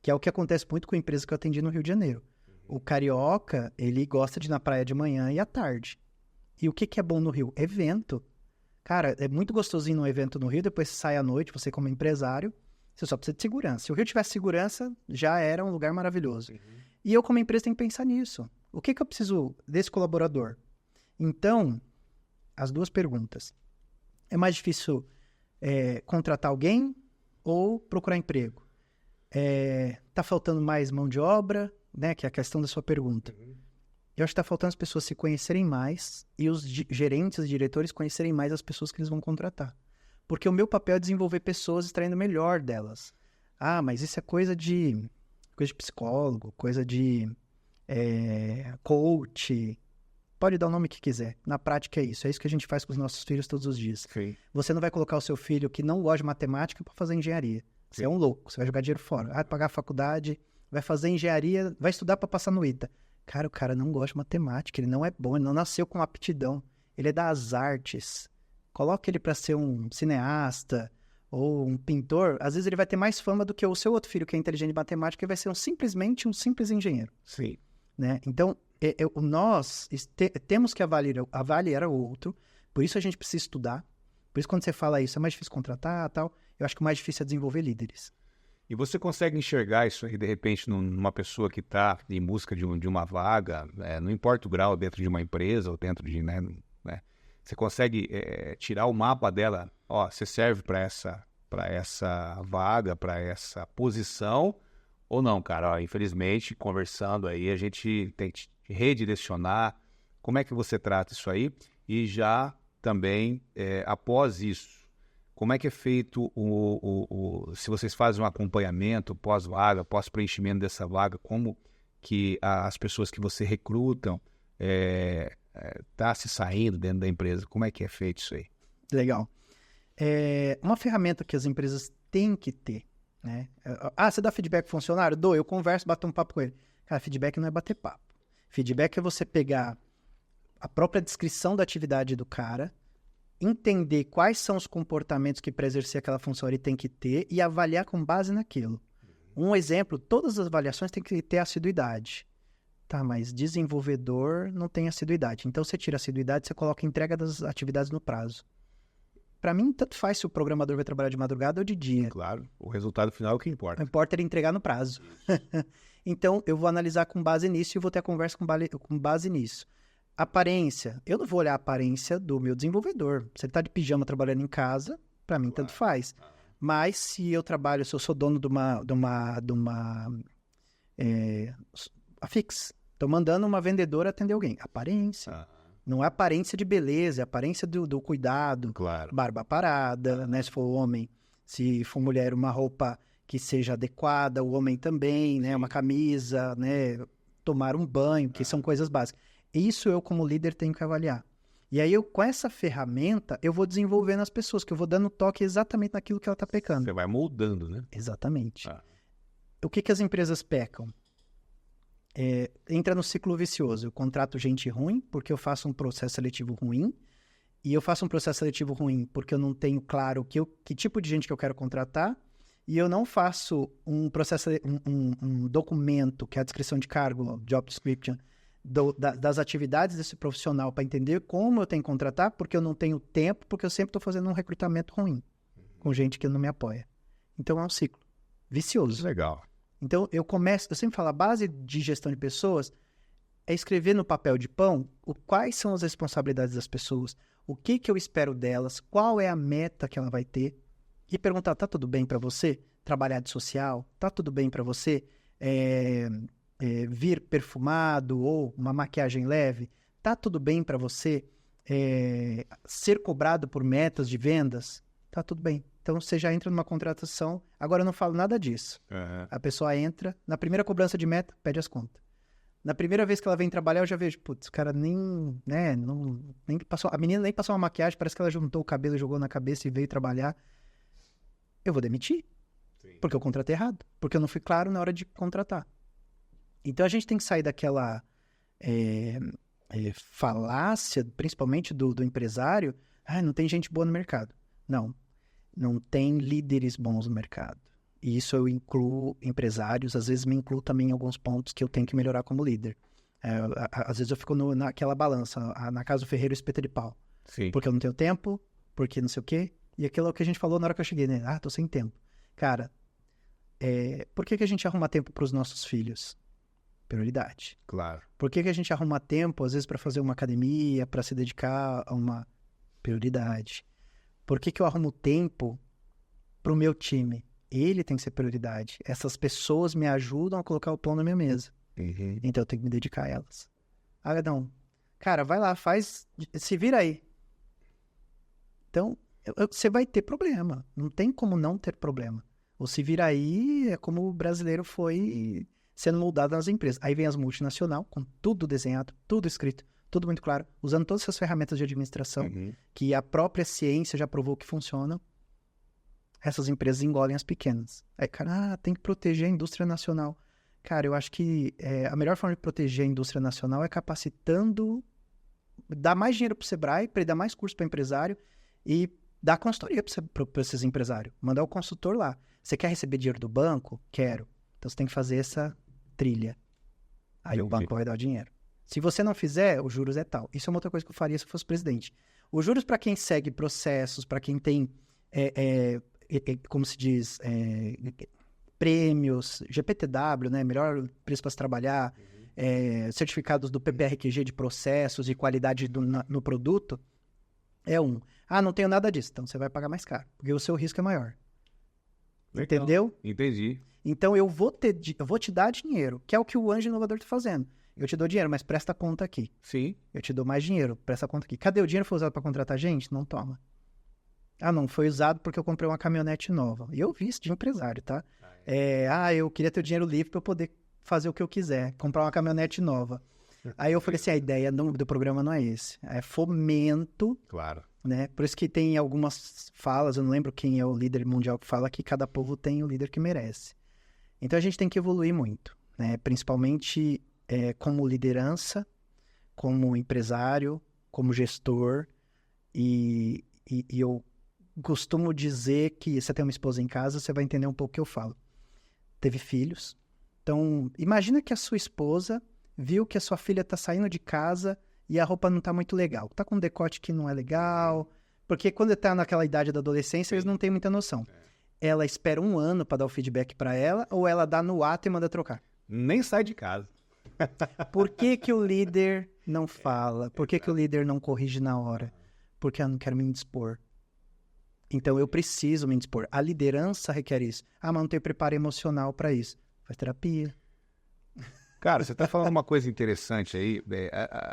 Que é o que acontece muito com a empresa que eu atendi no Rio de Janeiro. O carioca, ele gosta de ir na praia de manhã e à tarde. E o que é bom no Rio? Evento. Cara, é muito gostosinho num evento no Rio, depois você sai à noite, você como empresário, você só precisa de segurança. Se o Rio tivesse segurança, já era um lugar maravilhoso. E eu como empresa tenho que pensar nisso. O que eu preciso desse colaborador? Então, as duas perguntas. É mais difícil contratar alguém ou procurar emprego? Tá faltando mais mão de obra, né? Que é a questão da sua pergunta. Eu acho que está faltando as pessoas se conhecerem mais e os gerentes e diretores conhecerem mais as pessoas que eles vão contratar. Porque o meu papel é desenvolver pessoas extraindo o melhor delas. Ah, mas isso é coisa de psicólogo, coisa de coach. Pode dar o nome que quiser. Na prática é isso. É isso que a gente faz com os nossos filhos todos os dias. Sim. Você não vai colocar o seu filho que não gosta de matemática para fazer engenharia. Você é um louco. Você vai jogar dinheiro fora. Vai pagar a faculdade, vai fazer engenharia, vai estudar para passar no ITA. Cara, o cara não gosta de matemática, ele não é bom, ele não nasceu com aptidão. Ele é das artes. Coloca ele para ser um cineasta ou um pintor, às vezes ele vai ter mais fama do que o seu outro filho que é inteligente em matemática e vai ser simplesmente um simples engenheiro. Sim. Né? Então, nós temos que avaliar o outro, por isso a gente precisa estudar. Por isso quando você fala isso, é mais difícil contratar tal, eu acho que o mais difícil é desenvolver líderes. E você consegue enxergar isso aí, de repente, numa pessoa que está em busca de uma vaga, não importa o grau, dentro de uma empresa ou dentro de... Né, você consegue tirar o mapa dela, ó, você serve para essa vaga, para essa posição, ou não, cara? Ó, infelizmente, conversando aí, a gente tem que redirecionar. Como é que você trata isso aí? E já também, após isso, como é que é feito se vocês fazem um acompanhamento pós-vaga, pós-preenchimento dessa vaga, como que as pessoas que você recrutam tá se saindo dentro da empresa? Como é que é feito isso aí? Legal. Uma ferramenta que as empresas têm que ter, né? Você dá feedback pro funcionário? Dou, eu converso, bato um papo com ele. Cara, feedback não é bater papo. Feedback é você pegar a própria descrição da atividade do cara, entender quais são os comportamentos que para exercer aquela função ele tem que ter e avaliar com base naquilo. Um exemplo, todas as avaliações têm que ter assiduidade. Tá, mas desenvolvedor não tem assiduidade. Então você tira a assiduidade, você coloca a entrega das atividades no prazo. Para mim, tanto faz se o programador vai trabalhar de madrugada ou de dia. Claro, o resultado final é o que importa. O que importa é ele entregar no prazo. Então, eu vou analisar com base nisso e vou ter a conversa com base nisso. Aparência. Eu não vou olhar a aparência do meu desenvolvedor. Se ele está de pijama trabalhando em casa, para mim tanto faz. Mas se eu sou dono de uma Fix, estou mandando uma vendedora atender alguém. Aparência. Não é aparência de beleza, é aparência do cuidado. Claro. Barba parada, né? Se for homem. Se for mulher, uma roupa que seja adequada. O homem também, né? Uma camisa, né? Tomar um banho, que são coisas básicas. Isso eu, como líder, tenho que avaliar. E aí, com essa ferramenta, eu vou desenvolvendo as pessoas, que eu vou dando toque exatamente naquilo que ela está pecando. Você vai moldando, né? Exatamente. O que as empresas pecam? Entra no ciclo vicioso. Eu contrato gente ruim porque eu faço um processo seletivo ruim. E eu faço um processo seletivo ruim porque eu não tenho claro que tipo de gente que eu quero contratar. E eu não faço um processo, um documento, que é a descrição de cargo, job description, das atividades desse profissional para entender como eu tenho que contratar, porque eu não tenho tempo, porque eu sempre estou fazendo um recrutamento ruim com gente que não me apoia. Então é um ciclo vicioso. Legal. Então eu sempre falo, a base de gestão de pessoas é escrever no papel de pão quais são as responsabilidades das pessoas, o que que eu espero delas, qual é a meta que ela vai ter, e perguntar, tá tudo bem para você trabalhar de social? Tá tudo bem para você vir perfumado ou uma maquiagem leve? Tá tudo bem para você ser cobrado por metas de vendas? Tá tudo bem. Então, você já entra numa contratação. Agora, eu não falo nada disso. Uhum. A pessoa entra, na primeira cobrança de meta, pede as contas. Na primeira vez que ela vem trabalhar, eu já vejo, putz, o cara nem, né, nem passou, a menina nem passou uma maquiagem, parece que ela juntou o cabelo e jogou na cabeça e veio trabalhar. Eu vou demitir. Sim. Porque eu contratei errado. Porque eu não fui claro na hora de contratar. Então, a gente tem que sair daquela falácia, principalmente do empresário, não tem gente boa no mercado. Não tem líderes bons no mercado. E isso eu incluo empresários, às vezes me incluo também em alguns pontos que eu tenho que melhorar como líder. Às vezes eu fico naquela balança, na casa do ferreiro espeta de pau. Sim. Porque eu não tenho tempo, porque não sei o quê. E aquilo é o que a gente falou na hora que eu cheguei, né? Tô sem tempo. Cara, por que a gente arruma tempo para os nossos filhos? Prioridade. Claro. Por que a gente arruma tempo, às vezes, para fazer uma academia, para se dedicar a uma prioridade? Por que eu arrumo tempo para o meu time? Ele tem que ser prioridade. Essas pessoas me ajudam a colocar o pão na minha mesa. Uhum. Então eu tenho que me dedicar a elas. Não. Cara, vai lá, se vira aí. Então, você vai ter problema. Não tem como não ter problema. O se vira aí é como o brasileiro foi sendo moldado nas empresas. Aí vem as multinacionais, com tudo desenhado, tudo escrito, tudo muito claro, usando todas essas ferramentas de administração, que a própria ciência já provou que funcionam. Essas empresas engolem as pequenas. Aí, cara, tem que proteger a indústria nacional. Cara, eu acho que a melhor forma de proteger a indústria nacional é capacitando, dar mais dinheiro para o Sebrae, para ele dar mais curso para empresário e dar consultoria para esses empresários. Mandar o consultor lá. Você quer receber dinheiro do banco? Quero. Então, você tem que fazer essa trilha. Aí o banco vai dar o dinheiro. Se você não fizer, os juros é tal. Isso é uma outra coisa que eu faria se eu fosse presidente. Os juros para quem segue processos, para quem tem... como se diz, prêmios, GPTW, né? Melhor preço para se trabalhar, certificados do PPRQG de processos e qualidade no produto, não tenho nada disso, então você vai pagar mais caro, porque o seu risco é maior. Legal. Entendeu? Entendi. Então eu vou te dar dinheiro, que é o que o Anjo Inovador está fazendo. Eu te dou dinheiro, mas presta conta aqui. Sim. Eu te dou mais dinheiro, presta conta aqui. Cadê o dinheiro que foi usado para contratar gente? Não toma. Não, foi usado porque eu comprei uma caminhonete nova. E eu vi isso de empresário, tá? Eu queria ter o dinheiro livre para eu poder fazer o que eu quiser, comprar uma caminhonete nova. Aí eu falei assim, a ideia do programa não é esse. É fomento. Claro. Né? Por isso que tem algumas falas, eu não lembro quem é o líder mundial que fala que cada povo tem o líder que merece. Então a gente tem que evoluir muito, né? Principalmente como liderança, como empresário, como gestor. E eu costumo dizer que você tem uma esposa em casa, você vai entender um pouco o que eu falo. Teve filhos. Então, imagina que a sua esposa viu que a sua filha está saindo de casa e a roupa não está muito legal. Está com um decote que não é legal. Porque quando está naquela idade da adolescência, eles não têm muita noção. Ela espera 1 ano para dar o feedback para ela ou ela dá no ato e manda trocar? Nem sai de casa. Por que o líder não fala? Por que o líder não corrige na hora? Porque eu não quero me indispor. Então, eu preciso me indispor. A liderança requer isso. Mas não tenho preparo emocional para isso. Faz terapia. Cara, você está falando uma coisa interessante aí.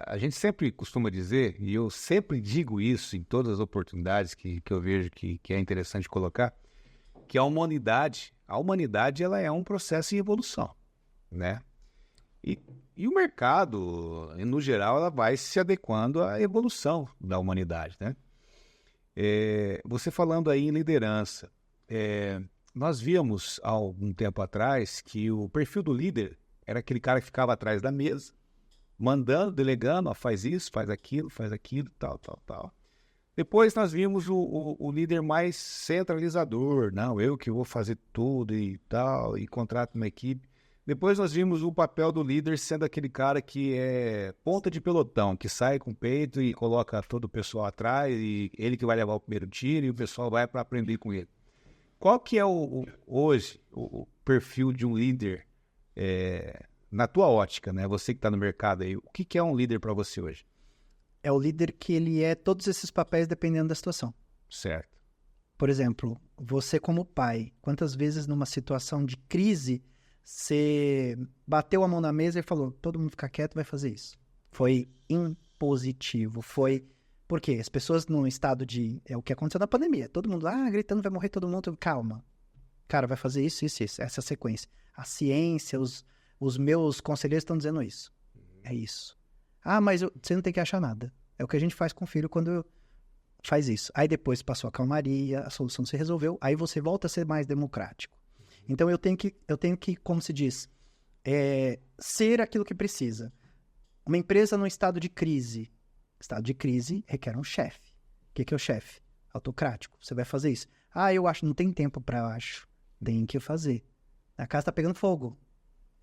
A gente sempre costuma dizer, e eu sempre digo isso em todas as oportunidades que eu vejo que é interessante colocar, que a humanidade ela é um processo em evolução, né? E o mercado, no geral, ela vai se adequando à evolução da humanidade, né? Você falando aí em liderança, nós víamos há algum tempo atrás que o perfil do líder era aquele cara que ficava atrás da mesa, mandando, delegando, faz isso, faz aquilo, tal. Depois nós vimos o líder mais centralizador, não, eu que vou fazer tudo e tal, e contrato uma equipe. Depois nós vimos o papel do líder sendo aquele cara que é ponta de pelotão, que sai com o peito e coloca todo o pessoal atrás, e ele que vai levar o primeiro tiro e o pessoal vai para aprender com ele. Qual que é hoje o perfil de um líder na tua ótica, né? Você que está no mercado aí, o que é um líder para você hoje? é o líder que ele é todos esses papéis dependendo da situação. Certo. Por exemplo, você como pai, quantas vezes numa situação de crise, você bateu a mão na mesa e falou, todo mundo fica quieto, vai fazer isso. Foi impositivo, foi... Por quê? As pessoas num estado de... É o que aconteceu na pandemia. Todo mundo lá gritando, vai morrer todo mundo. Calma. Cara, vai fazer isso, isso, isso. Essa sequência. A ciência, os meus conselheiros estão dizendo isso. É isso. Ah, mas você não tem que achar nada. É o que a gente faz com o filho quando faz isso. Aí depois passou a calmaria, a solução se resolveu, aí você volta a ser mais democrático. Então eu tenho que, como se diz, ser aquilo que precisa. Uma empresa num estado de crise. Estado de crise requer um chefe. O que é o chefe? Autocrático. Você vai fazer isso. Ah, eu acho, não tem tempo para eu acho. Tem que fazer. A casa tá pegando fogo.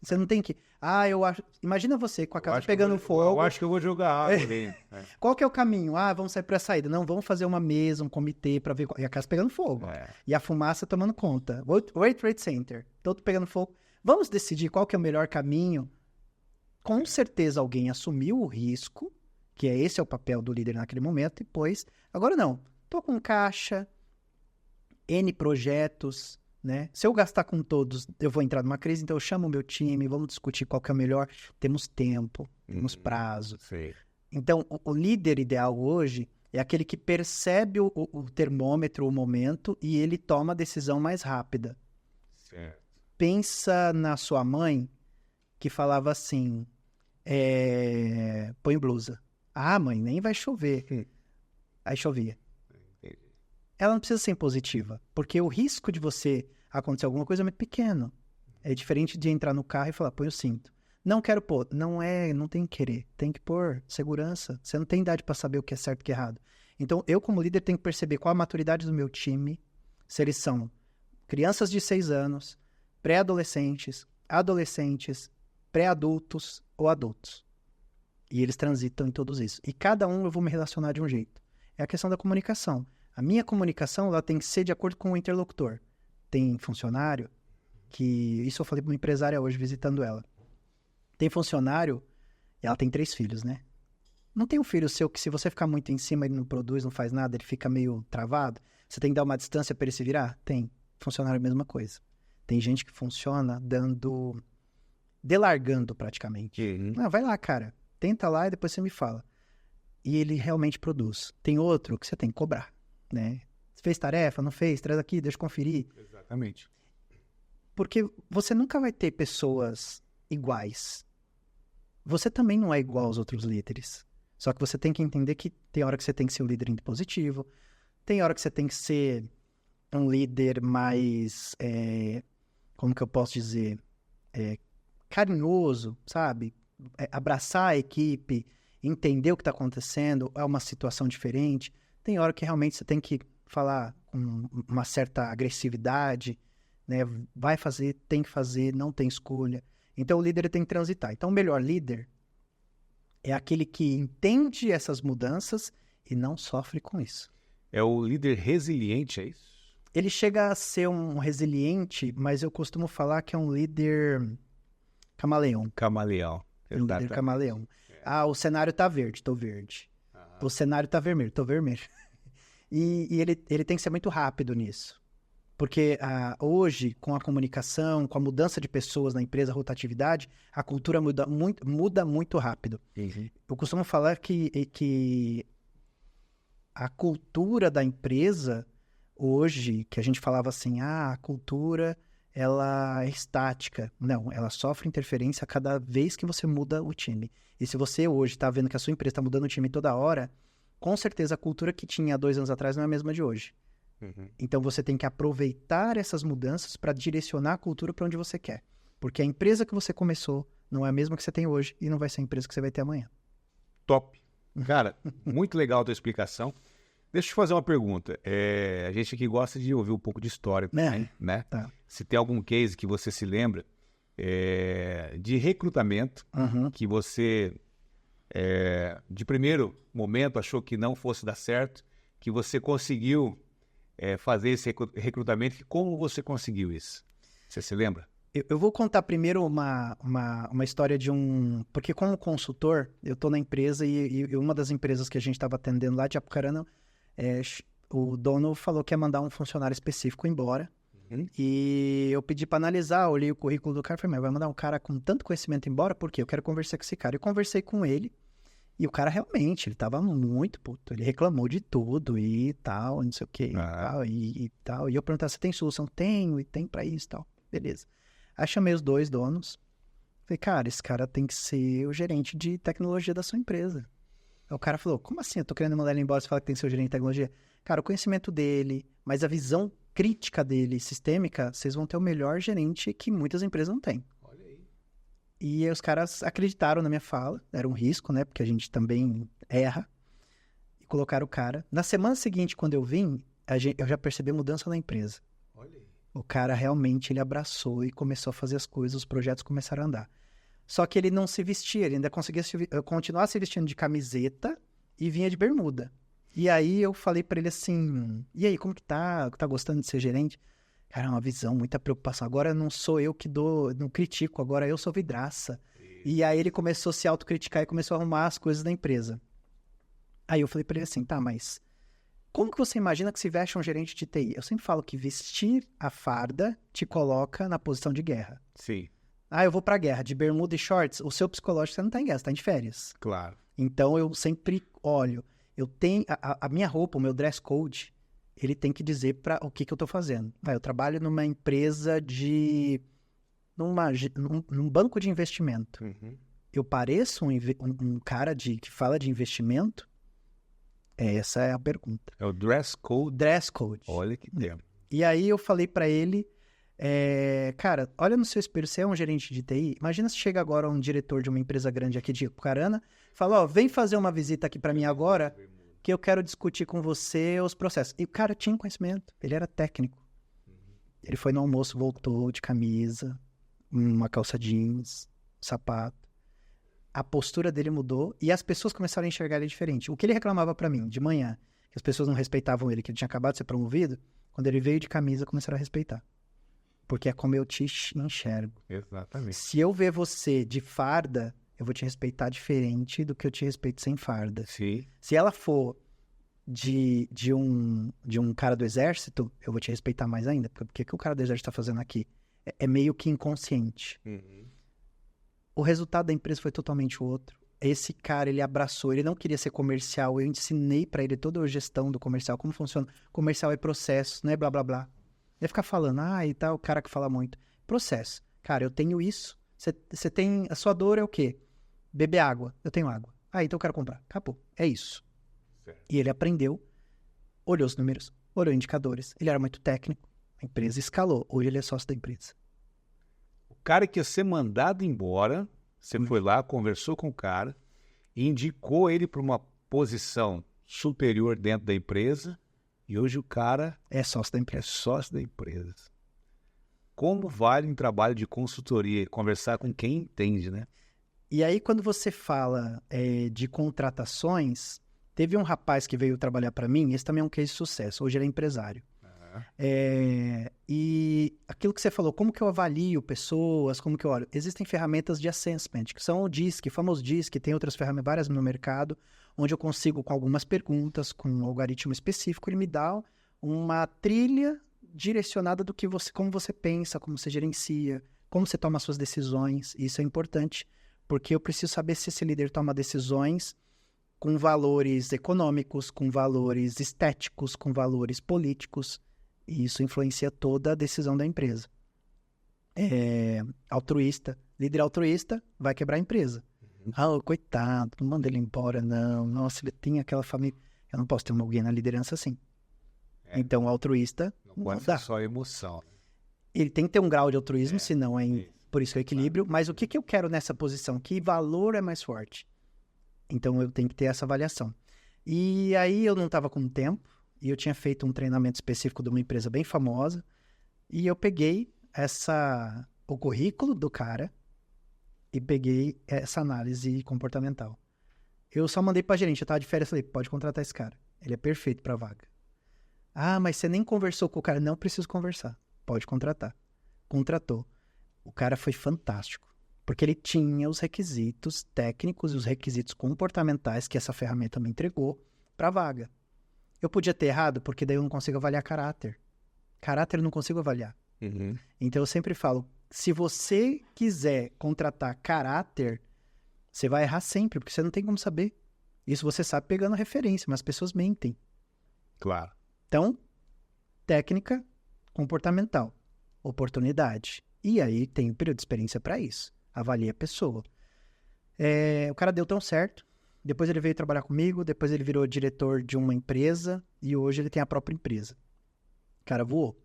Você não tem que... Ah, eu acho... Imagina você com a casa pegando fogo. Eu acho que eu vou jogar água ali. Qual que é o caminho? Ah, vamos sair para a saída. Não, vamos fazer uma mesa, um comitê para ver... E a casa pegando fogo. E a fumaça tomando conta. World Trade Center. Todo pegando fogo. Vamos decidir qual que é o melhor caminho. Com certeza alguém assumiu o risco, que esse é o papel do líder naquele momento, e depois... Agora não. Tô com caixa, N projetos... Né? Se eu gastar com todos, eu vou entrar numa crise, então eu chamo o meu time, vamos discutir qual que é o melhor. Temos tempo, temos prazo. Sei. Então, o líder ideal hoje é aquele que percebe o termômetro, o momento, e ele toma a decisão mais rápida. Certo. Pensa na sua mãe, que falava assim, põe blusa. Ah, mãe, nem vai chover. Aí chovia. Ela não precisa ser impositiva, porque o risco de você acontecer alguma coisa é muito pequeno. É diferente de entrar no carro e falar, põe o cinto. Não quero pôr. Não tem que querer. Tem que pôr segurança. Você não tem idade para saber o que é certo e o que é errado. Então, eu como líder tenho que perceber qual a maturidade do meu time, se eles são crianças de 6 anos, pré-adolescentes, adolescentes, pré-adultos ou adultos. E eles transitam em todos isso. E cada um eu vou me relacionar de um jeito. É a questão da comunicação. A minha comunicação ela tem que ser de acordo com o interlocutor. Tem funcionário que... Isso eu falei para uma empresária hoje, visitando ela. Tem funcionário... Ela tem 3 filhos, né? Não tem um filho seu que se você ficar muito em cima, ele não produz, não faz nada, ele fica meio travado. Você tem que dar uma distância para ele se virar? Tem. Funcionário é a mesma coisa. Tem gente que funciona dando... Delargando praticamente. Não, vai lá, cara. Tenta lá e depois você me fala. E ele realmente produz. Tem outro que você tem que cobrar. Né? Você fez tarefa, não fez? Traz aqui, deixa eu conferir. Exatamente. Porque você nunca vai ter pessoas iguais. Você também não é igual aos outros líderes. Só que você tem que entender que tem hora que você tem que ser um líder impositivo, tem hora que você tem que ser um líder mais, como que eu posso dizer, carinhoso, sabe? Abraçar a equipe, entender o que está acontecendo, é uma situação diferente. Tem hora que realmente você tem que falar com uma certa agressividade, né? Vai fazer, tem que fazer, não tem escolha. Então, o líder tem que transitar. Então, o melhor líder é aquele que entende essas mudanças e não sofre com isso. É o líder resiliente, é isso? Ele chega a ser um resiliente, mas eu costumo falar que é um líder camaleão. Camaleão. É um líder camaleão. Ah, o cenário tá verde, tô verde. O cenário tá vermelho, tô vermelho. E ele tem que ser muito rápido nisso. Porque hoje, com a comunicação, com a mudança de pessoas na empresa, a rotatividade, a cultura muda muito rápido. Uhum. Eu costumo falar que a cultura da empresa, hoje, que a gente falava assim, a cultura, ela é estática. Não, ela sofre interferência a cada vez que você muda o time. E se você hoje está vendo que a sua empresa está mudando o time toda hora, com certeza a cultura que tinha 2 anos atrás não é a mesma de hoje. Uhum. Então você tem que aproveitar essas mudanças para direcionar a cultura para onde você quer. Porque a empresa que você começou não é a mesma que você tem hoje e não vai ser a empresa que você vai ter amanhã. Top. Cara, muito legal a tua explicação. Deixa eu te fazer uma pergunta. A gente aqui gosta de ouvir um pouco de história, né? Tá. Se tem algum case que você se lembra de recrutamento que você, de primeiro momento, achou que não fosse dar certo, que você conseguiu fazer esse recrutamento, e como você conseguiu isso? Você se lembra? Eu vou contar primeiro uma história de um... Porque como consultor, eu tô na empresa e uma das empresas que a gente estava atendendo lá de Apucarana, o dono falou que ia mandar um funcionário específico embora. E eu pedi para analisar, olhei o currículo do cara e falei, mas vai mandar um cara com tanto conhecimento embora? Por quê? Eu quero conversar com esse cara. Eu conversei com ele e o cara realmente, ele tava muito puto. Ele reclamou de tudo e tal, não sei o quê, e tal. E eu perguntava, você tem solução? Tenho, e tem para isso e tal. Beleza. Aí chamei os dois donos. Falei, cara, esse cara tem que ser o gerente de tecnologia da sua empresa. Aí o cara falou, como assim? Eu tô querendo mandar ele embora, você fala que tem que ser o gerente de tecnologia? Cara, o conhecimento dele, mas a visão crítica dele, sistêmica, vocês vão ter o melhor gerente que muitas empresas não têm. Olha aí. E aí os caras acreditaram na minha fala, era um risco, né? Porque a gente também erra. E colocaram o cara. Na semana seguinte, quando eu vim, eu já percebi a mudança na empresa. Olha aí. O cara realmente, ele abraçou e começou a fazer as coisas, os projetos começaram a andar. Só que ele não se vestia, ele ainda conseguia continuar se vestindo de camiseta e vinha de bermuda. E aí eu falei pra ele assim, e aí, como que tá? Tá gostando de ser gerente? Cara, é uma visão, muita preocupação. Agora não sou eu que não critico, agora eu sou vidraça. E aí ele começou a se autocriticar e começou a arrumar as coisas da empresa. Aí eu falei pra ele assim, tá, mas como que você imagina que se veste um gerente de TI? Eu sempre falo que vestir a farda te coloca na posição de guerra. Sim. Ah, eu vou pra guerra, de bermuda e shorts, o seu psicológico você não tá em guerra, você tá de férias. Claro. Então eu sempre olho, eu tenho a minha roupa, o meu dress code, ele tem que dizer para o que eu tô fazendo. Eu trabalho numa empresa num banco de investimento. Eu pareço um cara que fala de investimento? Essa é a pergunta. É o dress code. Dress code. Olha que tempo. E aí eu falei para ele, cara, olha no seu espelho, você é um gerente de TI, imagina se chega agora um diretor de uma empresa grande aqui de Apucarana, fala, vem fazer uma visita aqui para mim agora, que eu quero discutir com você os processos. E o cara tinha conhecimento, ele era técnico. Ele foi no almoço, voltou de camisa, uma calça jeans, sapato. A postura dele mudou e as pessoas começaram a enxergar ele diferente. O que ele reclamava para mim de manhã, que as pessoas não respeitavam ele, que ele tinha acabado de ser promovido, quando ele veio de camisa, começaram a respeitar. Porque é como eu te enxergo. Exatamente. Se eu ver você de farda, eu vou te respeitar diferente do que eu te respeito sem farda. Sim. Se ela for de um cara do exército, eu vou te respeitar mais ainda. Porque o que o cara do exército está fazendo aqui? É meio que inconsciente. O resultado da empresa foi totalmente outro. Esse cara, ele abraçou, ele não queria ser comercial. Eu ensinei para ele toda a gestão do comercial, como funciona. Comercial é processo, não é blá blá blá. Ele fica falando, e tal, o cara que fala muito. Processo. Cara, eu tenho isso. Você tem... A sua dor é o quê? Beber água. Eu tenho água. Então eu quero comprar. Acabou. É isso. Certo. E ele aprendeu, olhou os números, olhou indicadores. Ele era muito técnico. A empresa escalou. Hoje ele é sócio da empresa. O cara que ia ser mandado embora, você foi lá, conversou com o cara, indicou ele para uma posição superior dentro da empresa e hoje o cara é sócio da empresa. É sócio da empresa. Como vale um trabalho de consultoria? Conversar com quem entende, né? E aí, quando você fala de contratações, teve um rapaz que veio trabalhar para mim, esse também é um case de sucesso, hoje ele é empresário. E aquilo que você falou, como que eu avalio pessoas, como que eu olho? Existem ferramentas de assessment, que são o DISC, o famoso DISC, tem outras ferramentas, várias no mercado, onde eu consigo, com algumas perguntas, com um algoritmo específico, ele me dá uma trilha direcionada do que como você pensa, como você gerencia, como você toma suas decisões. Isso é importante, porque eu preciso saber se esse líder toma decisões com valores econômicos, com valores estéticos, com valores políticos. E isso influencia toda a decisão da empresa. Altruísta. Líder altruísta vai quebrar a empresa. Coitado, não manda ele embora, não. Nossa, ele tem aquela família. Eu não posso ter alguém na liderança assim. Então, o altruísta não pode ser só emoção. Ele tem que ter um grau de altruísmo, senão por isso é o equilíbrio. Mas o que eu quero nessa posição? Que valor é mais forte? Então, eu tenho que ter essa avaliação. E aí, eu não estava com tempo. E eu tinha feito um treinamento específico de uma empresa bem famosa. E eu peguei o currículo do cara e peguei essa análise comportamental. Eu só mandei pra gerente, eu tava de férias, falei, pode contratar esse cara. Ele é perfeito pra vaga. Mas você nem conversou com o cara. Não preciso conversar. Pode contratar. Contratou. O cara foi fantástico, porque ele tinha os requisitos técnicos e os requisitos comportamentais que essa ferramenta me entregou para a vaga. Eu podia ter errado, porque daí eu não consigo avaliar caráter. Caráter eu não consigo avaliar. Uhum. Então eu sempre falo, se você quiser contratar caráter, você vai errar sempre, porque você não tem como saber. Isso você sabe pegando referência, mas as pessoas mentem. Claro. Então, técnica, comportamental, oportunidade. E aí tem um período de experiência para isso. Avalie a pessoa. O cara deu tão certo. Depois ele veio trabalhar comigo. Depois ele virou diretor de uma empresa. E hoje ele tem a própria empresa. O cara voou.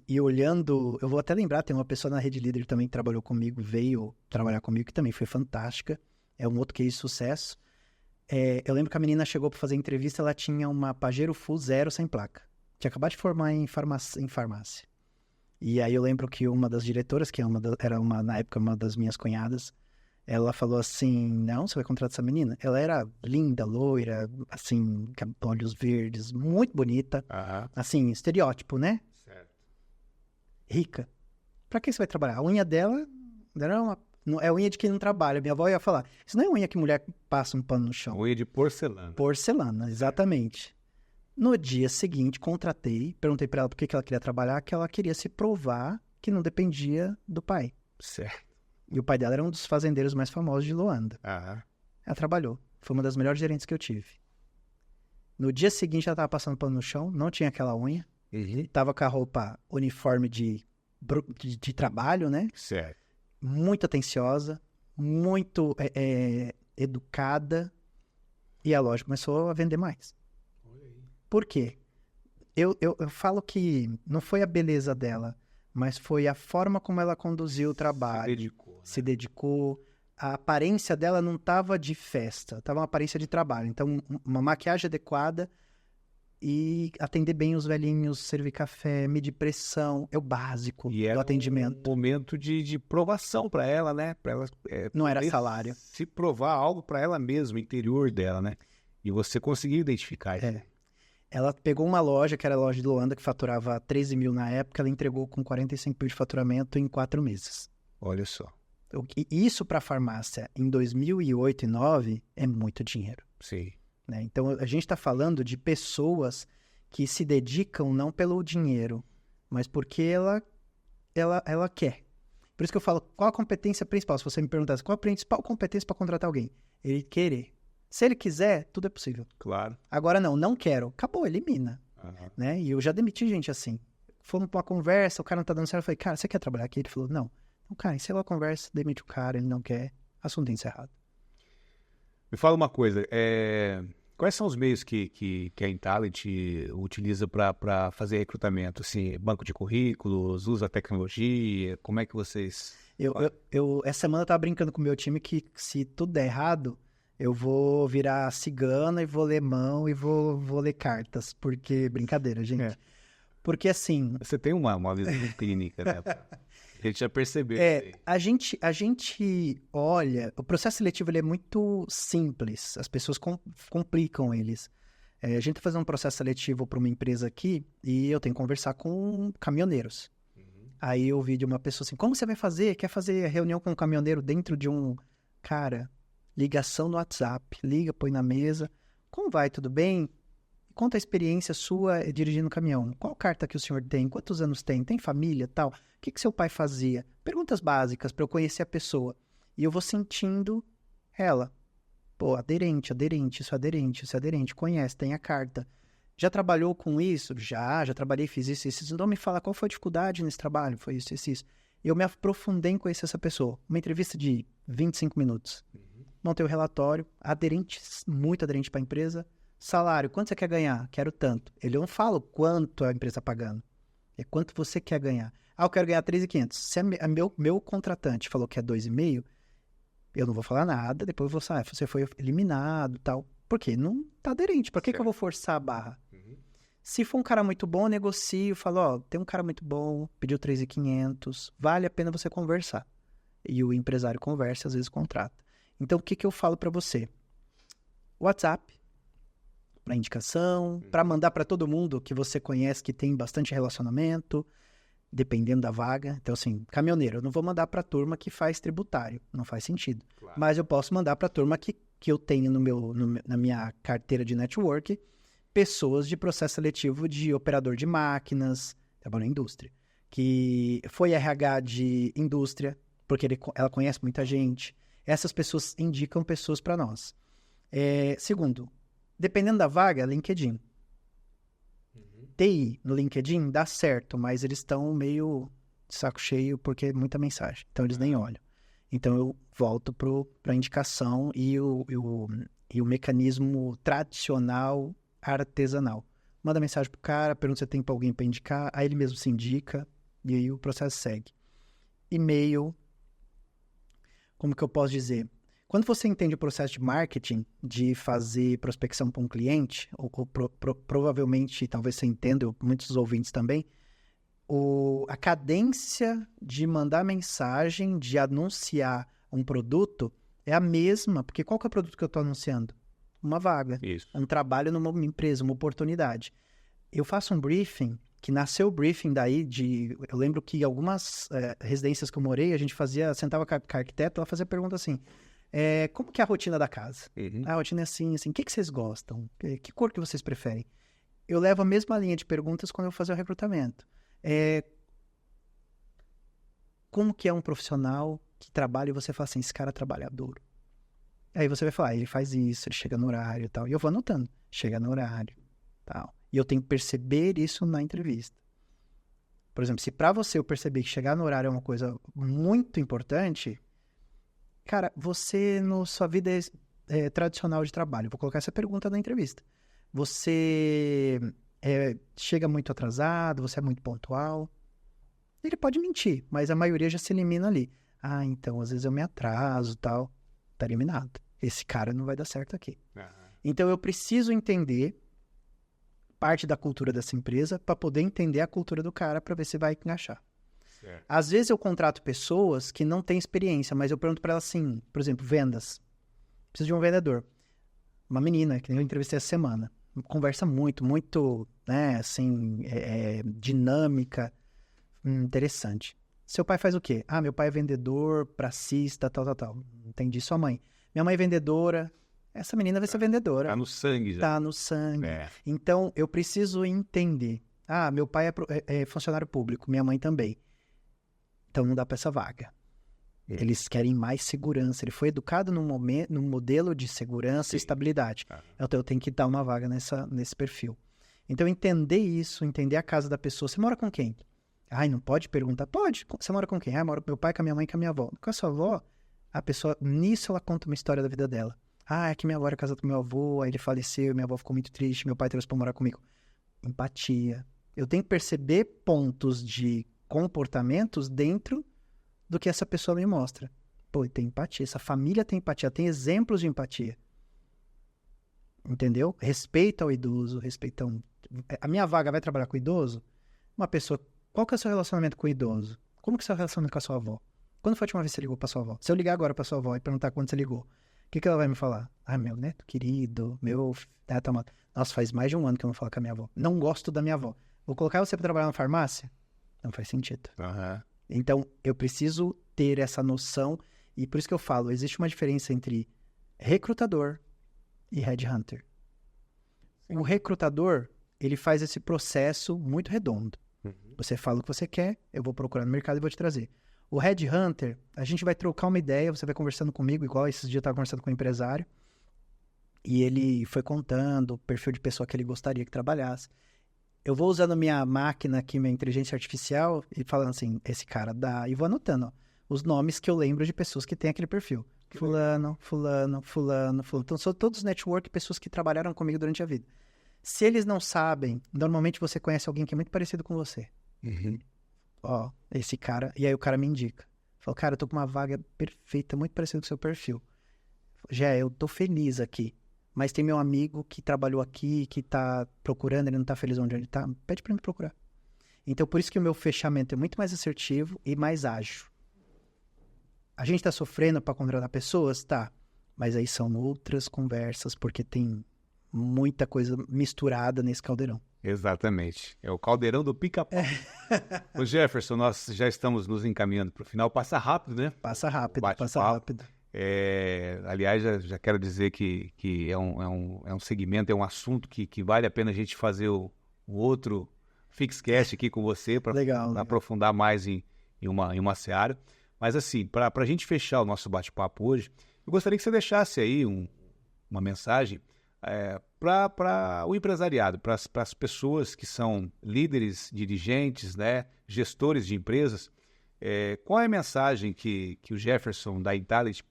E olhando... Eu vou até lembrar, tem uma pessoa na Rede Líder também que trabalhou comigo. Veio trabalhar comigo, que também foi fantástica. É um outro case de sucesso. Eu lembro que a menina chegou para fazer entrevista. Ela tinha uma Pajero Full Zero sem placa. Tinha acabado de formar em farmácia. E aí eu lembro que uma das diretoras, que na época uma das minhas cunhadas, ela falou assim, não, você vai contratar essa menina? Ela era linda, loira, assim, olhos verdes, muito bonita. Aham. Assim, estereótipo, né? Certo. Rica. Pra que você vai trabalhar? A unha dela é unha de quem não trabalha. Minha avó ia falar, isso não é unha que mulher passa um pano no chão. Unha de porcelana. Porcelana, exatamente. No dia seguinte, contratei, perguntei pra ela por que ela queria trabalhar, que ela queria se provar que não dependia do pai. Certo. E o pai dela era um dos fazendeiros mais famosos de Luanda. Aham. Ela trabalhou. Foi uma das melhores gerentes que eu tive. No dia seguinte, ela tava passando pano no chão, não tinha aquela unha. Uhum. Tava com a roupa uniforme de trabalho, né? Certo. Muito atenciosa, muito educada. E a loja começou a vender mais. Por quê? Eu falo que não foi a beleza dela, mas foi a forma como ela conduziu o trabalho. Se dedicou. A aparência dela não estava de festa, estava uma aparência de trabalho. Então, uma maquiagem adequada e atender bem os velhinhos, servir café, medir pressão, é o básico do atendimento. Um momento de provação para ela, né? Para ela não era salário. Se provar algo para ela mesma, interior dela, né? E você conseguiu identificar isso. Ela pegou uma loja, que era a loja de Luanda, que faturava 13 mil na época, ela entregou com 45 mil de faturamento em 4 meses. Olha só. Isso para a farmácia em 2008 e 2009 é muito dinheiro. Sim. Né? Então, a gente está falando de pessoas que se dedicam não pelo dinheiro, mas porque ela quer. Por isso que eu falo, qual a competência principal? Se você me perguntasse, qual a principal competência para contratar alguém? Ele querer. Se ele quiser, tudo é possível. Claro. Agora não quero. Acabou, elimina. Uhum. Né? E eu já demiti gente assim. Fomos pra uma conversa, o cara não tá dando certo. Eu falei, cara, você quer trabalhar aqui? Ele falou, não. Então, cara, encerrou a conversa, demite o cara, ele não quer. Assunto encerrado. Me fala uma coisa, quais são os meios que a Intalent utiliza para fazer recrutamento? Assim, banco de currículos, usa tecnologia, como é que vocês... Essa semana eu tava brincando com o meu time que se tudo der errado, eu vou virar cigana e vou ler mão e vou ler cartas, porque... Brincadeira, gente. Porque assim... Você tem uma visão clínica, né? A gente já percebeu. A gente olha... O processo seletivo ele é muito simples. As pessoas complicam eles. A gente tá fazendo um processo seletivo para uma empresa aqui e eu tenho que conversar com caminhoneiros. Aí eu ouvi de uma pessoa assim, como você vai fazer? Quer fazer reunião com um caminhoneiro dentro de um... Cara, ligação no WhatsApp. Liga, põe na mesa. Como vai? Tudo bem? Conta a experiência sua dirigindo caminhão. Qual carta que o senhor tem? Quantos anos tem? Tem família, tal? O que seu pai fazia? Perguntas básicas para eu conhecer a pessoa. E eu vou sentindo ela. Pô, aderente, isso é aderente. Conhece, tem a carta. Já trabalhou com isso? Já trabalhei, fiz isso. Então me fala, qual foi a dificuldade nesse trabalho? Foi isso. Eu me aprofundei em conhecer essa pessoa. Uma entrevista de 25 minutos. Montei o relatório, muito aderente para a empresa. Salário, quanto você quer ganhar? Quero tanto. Ele não fala quanto a empresa está pagando. É quanto você quer ganhar. Eu quero ganhar 3.500. Se meu contratante falou que é 2,5, eu não vou falar nada, depois eu vou falar, você foi eliminado e tal. Por quê? Não está aderente. Por que eu vou forçar a barra? Se for um cara muito bom, eu negocio, falo, tem um cara muito bom, pediu 3.500, vale a pena você conversar. E o empresário conversa, às vezes contrata. Então, o que eu falo para você? WhatsApp, para indicação, para mandar para todo mundo que você conhece, que tem bastante relacionamento. dependendo da vaga. Então, assim, caminhoneiro, eu não vou mandar para a turma que faz tributário, não faz sentido. Claro. Mas eu posso mandar para a turma que eu tenho na minha carteira de network, pessoas de processo seletivo de operador de máquinas, trabalhou em indústria, que foi RH de indústria, porque ela conhece muita gente. Essas pessoas indicam pessoas para nós. Segundo, dependendo da vaga, LinkedIn. TI no LinkedIn dá certo, mas eles estão meio de saco cheio porque é muita mensagem. Então, eles nem olham. Então, eu volto para a indicação e o mecanismo tradicional, artesanal. Manda mensagem pro cara, pergunta se tem alguém para indicar, aí ele mesmo se indica e aí o processo segue. E-mail, como que eu posso dizer? Quando você entende o processo de marketing, de fazer prospecção para um cliente, ou provavelmente, talvez você entenda, muitos ouvintes também, a cadência de mandar mensagem, de anunciar um produto, é a mesma, porque qual que é o produto que eu estou anunciando? Uma vaga, Isso. um trabalho numa empresa, uma oportunidade. Eu faço um briefing, que nasceu o briefing daí eu lembro que algumas residências que eu morei, a gente sentava com a arquiteta, ela fazia pergunta assim, como que é a rotina da casa? A rotina é assim, o que vocês gostam? Que cor que vocês preferem? Eu levo a mesma linha de perguntas quando eu vou fazer o recrutamento. Como que é um profissional que trabalha e você fala assim, esse cara é trabalhador. Aí você vai falar, ele faz isso, ele chega no horário e tal. E eu vou anotando, chega no horário tal. E eu tenho que perceber isso na entrevista. Por exemplo, se para você eu perceber que chegar no horário é uma coisa muito importante, cara, você, sua vida tradicional de trabalho, vou colocar essa pergunta na entrevista. Você chega muito atrasado, você é muito pontual. Ele pode mentir, mas a maioria já se elimina ali. Ah, então, às vezes eu me atraso e tal. Tá eliminado. Esse cara não vai dar certo aqui. Então, eu preciso entender parte da cultura dessa empresa para poder entender a cultura do cara para ver se vai encaixar. Certo. Às vezes eu contrato pessoas que não têm experiência, mas eu pergunto para elas assim, por exemplo, vendas. Preciso de um vendedor. Uma menina que eu entrevistei essa semana. Conversa muito, né, assim, dinâmica, interessante. Seu pai faz o quê? Ah, meu pai é vendedor, pracista, tal. Entendi. Sua mãe. Minha mãe é vendedora. Essa menina vai ser vendedora. Tá no sangue já. Tá no sangue. Então, eu preciso entender. Ah, meu pai é funcionário público, minha mãe também. Então, não dá para essa vaga. Eles querem mais segurança. Ele foi educado num modelo de segurança e estabilidade. Então, eu tenho que dar uma vaga nesse perfil. Então, entender isso, entender a casa da pessoa. Você mora com quem? Ai, não pode perguntar? Pode. Você mora com quem? Ah, mora com meu pai, com a minha mãe, com a minha avó. Com a sua avó, a pessoa, nisso ela conta uma história da vida dela. Ah, é que minha avó era casada com meu avô, aí ele faleceu, minha avó ficou muito triste, meu pai trouxe pra morar comigo. Empatia. Eu tenho que perceber pontos de comportamentos dentro do que essa pessoa me mostra. Pô, tem empatia. Essa família tem empatia, tem exemplos de empatia. Entendeu? Respeito ao idoso, A minha vaga vai trabalhar com idoso? Uma pessoa... Qual que é o seu relacionamento com o idoso? Como que é o seu relacionamento com a sua avó? Quando foi a última vez que você ligou pra sua avó? Se eu ligar agora pra sua avó e perguntar quando você ligou, o que ela vai me falar? Ah, meu neto querido, meu neto amado. Nossa, faz mais de um ano que eu não falo com a minha avó. Não gosto da minha avó. Vou colocar você pra trabalhar na farmácia? Não faz sentido. Então, eu preciso ter essa noção e por isso que eu falo, existe uma diferença entre recrutador e headhunter. O recrutador, ele faz esse processo muito redondo. Você fala o que você quer, eu vou procurar no mercado e vou te trazer. O headhunter, a gente vai trocar uma ideia, você vai conversando comigo, igual esses dias eu estava conversando com um empresário, e ele foi contando o perfil de pessoa que ele gostaria que trabalhasse. Eu vou usando minha máquina aqui, minha inteligência artificial, e falando assim, esse cara dá, e vou anotando, ó, os nomes que eu lembro de pessoas que têm aquele perfil. Fulano. Então, são todos network, pessoas que trabalharam comigo durante a vida. Se eles não sabem, normalmente você conhece alguém que é muito parecido com você. Ó, esse cara, e aí o cara me indica. Fala, cara, eu tô com uma vaga perfeita, muito parecida com o seu perfil. Eu tô feliz aqui, mas tem meu amigo que trabalhou aqui, que tá procurando, ele não tá feliz onde ele tá, pede pra me procurar. Então, por isso que o meu fechamento é muito mais assertivo e mais ágil. A gente tá sofrendo pra contratar pessoas? Tá, mas aí são outras conversas, porque tem muita coisa misturada nesse caldeirão. Exatamente. É o caldeirão do pica-pau. Ô Jefferson, nós já estamos nos encaminhando para o final. Passa rápido, né? Passa rápido, passa Bate-papo. rápido. Aliás, já quero dizer que é um segmento, é um assunto que vale a pena a gente fazer o outro Fixcast aqui com você para Legal. aprofundar mais em uma seara. Mas assim, para a gente fechar o nosso bate-papo hoje, eu gostaria que você deixasse aí uma mensagem para o empresariado, para as pessoas que são líderes, dirigentes, né, gestores de empresas. Qual é a mensagem que o Jefferson da Intality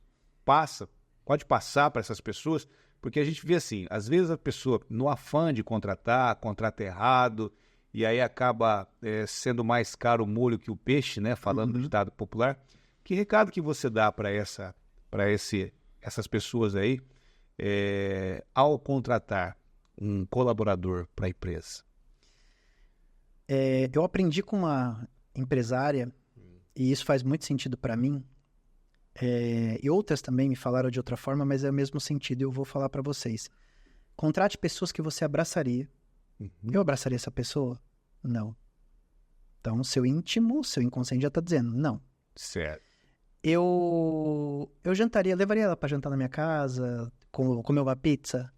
pode passar para essas pessoas? Porque a gente vê assim, às vezes a pessoa, no afã de contrata errado, e aí acaba sendo mais caro o molho que o peixe, né? Falando do ditado popular. Que recado que você dá para essas pessoas aí ao contratar um colaborador para a empresa? Eu aprendi com uma empresária, e isso faz muito sentido para mim, e outras também me falaram de outra forma, mas é o mesmo sentido e eu vou falar para vocês. Contrate pessoas que você abraçaria. Eu abraçaria essa pessoa? Não. Então, seu íntimo, seu inconsciente já está dizendo não. Certo. Eu levaria ela para jantar na minha casa, comer uma pizza?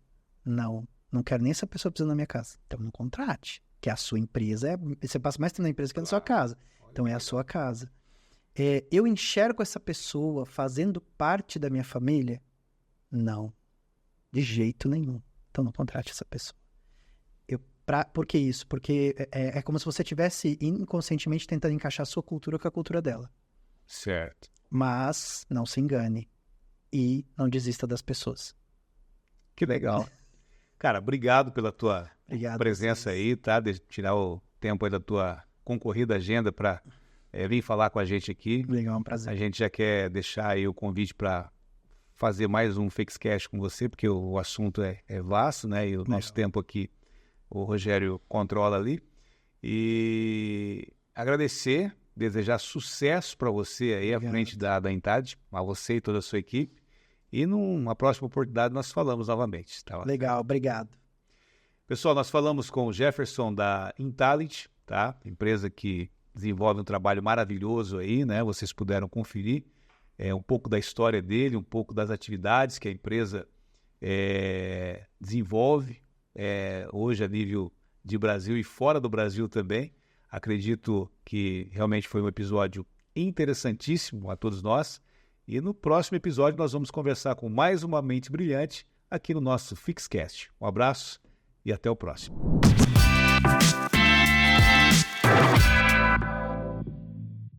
Não. Não quero nem essa pessoa precisando na minha casa. Então, não contrate. Que a sua empresa você passa mais tempo na empresa que na sua casa. Então, é a sua casa. Eu enxergo essa pessoa fazendo parte da minha família? Não. De jeito nenhum. Então, não contrate essa pessoa. Por que isso? Porque é como se você estivesse inconscientemente tentando encaixar a sua cultura com a cultura dela. Certo. Mas não se engane e não desista das pessoas. Que legal. Cara, obrigado pela tua presença aí, tá? De tirar o tempo aí da tua concorrida agenda para vir falar com a gente aqui. Legal, um prazer. A gente já quer deixar aí o convite para fazer mais um Fixcast com você, porque o assunto é vasto, né? E o nosso tempo aqui o Rogério controla ali. E agradecer, desejar sucesso para você aí à frente da Intality, a você e toda a sua equipe. E numa próxima oportunidade nós falamos novamente. Tá? Legal, obrigado. Pessoal, nós falamos com o Jefferson da Intality, tá? Empresa que desenvolve um trabalho maravilhoso aí, né? Vocês puderam conferir um pouco da história dele, um pouco das atividades que a empresa desenvolve hoje a nível de Brasil e fora do Brasil também. Acredito que realmente foi um episódio interessantíssimo a todos nós. E no próximo episódio nós vamos conversar com mais uma mente brilhante aqui no nosso Fixcast. Um abraço e até o próximo.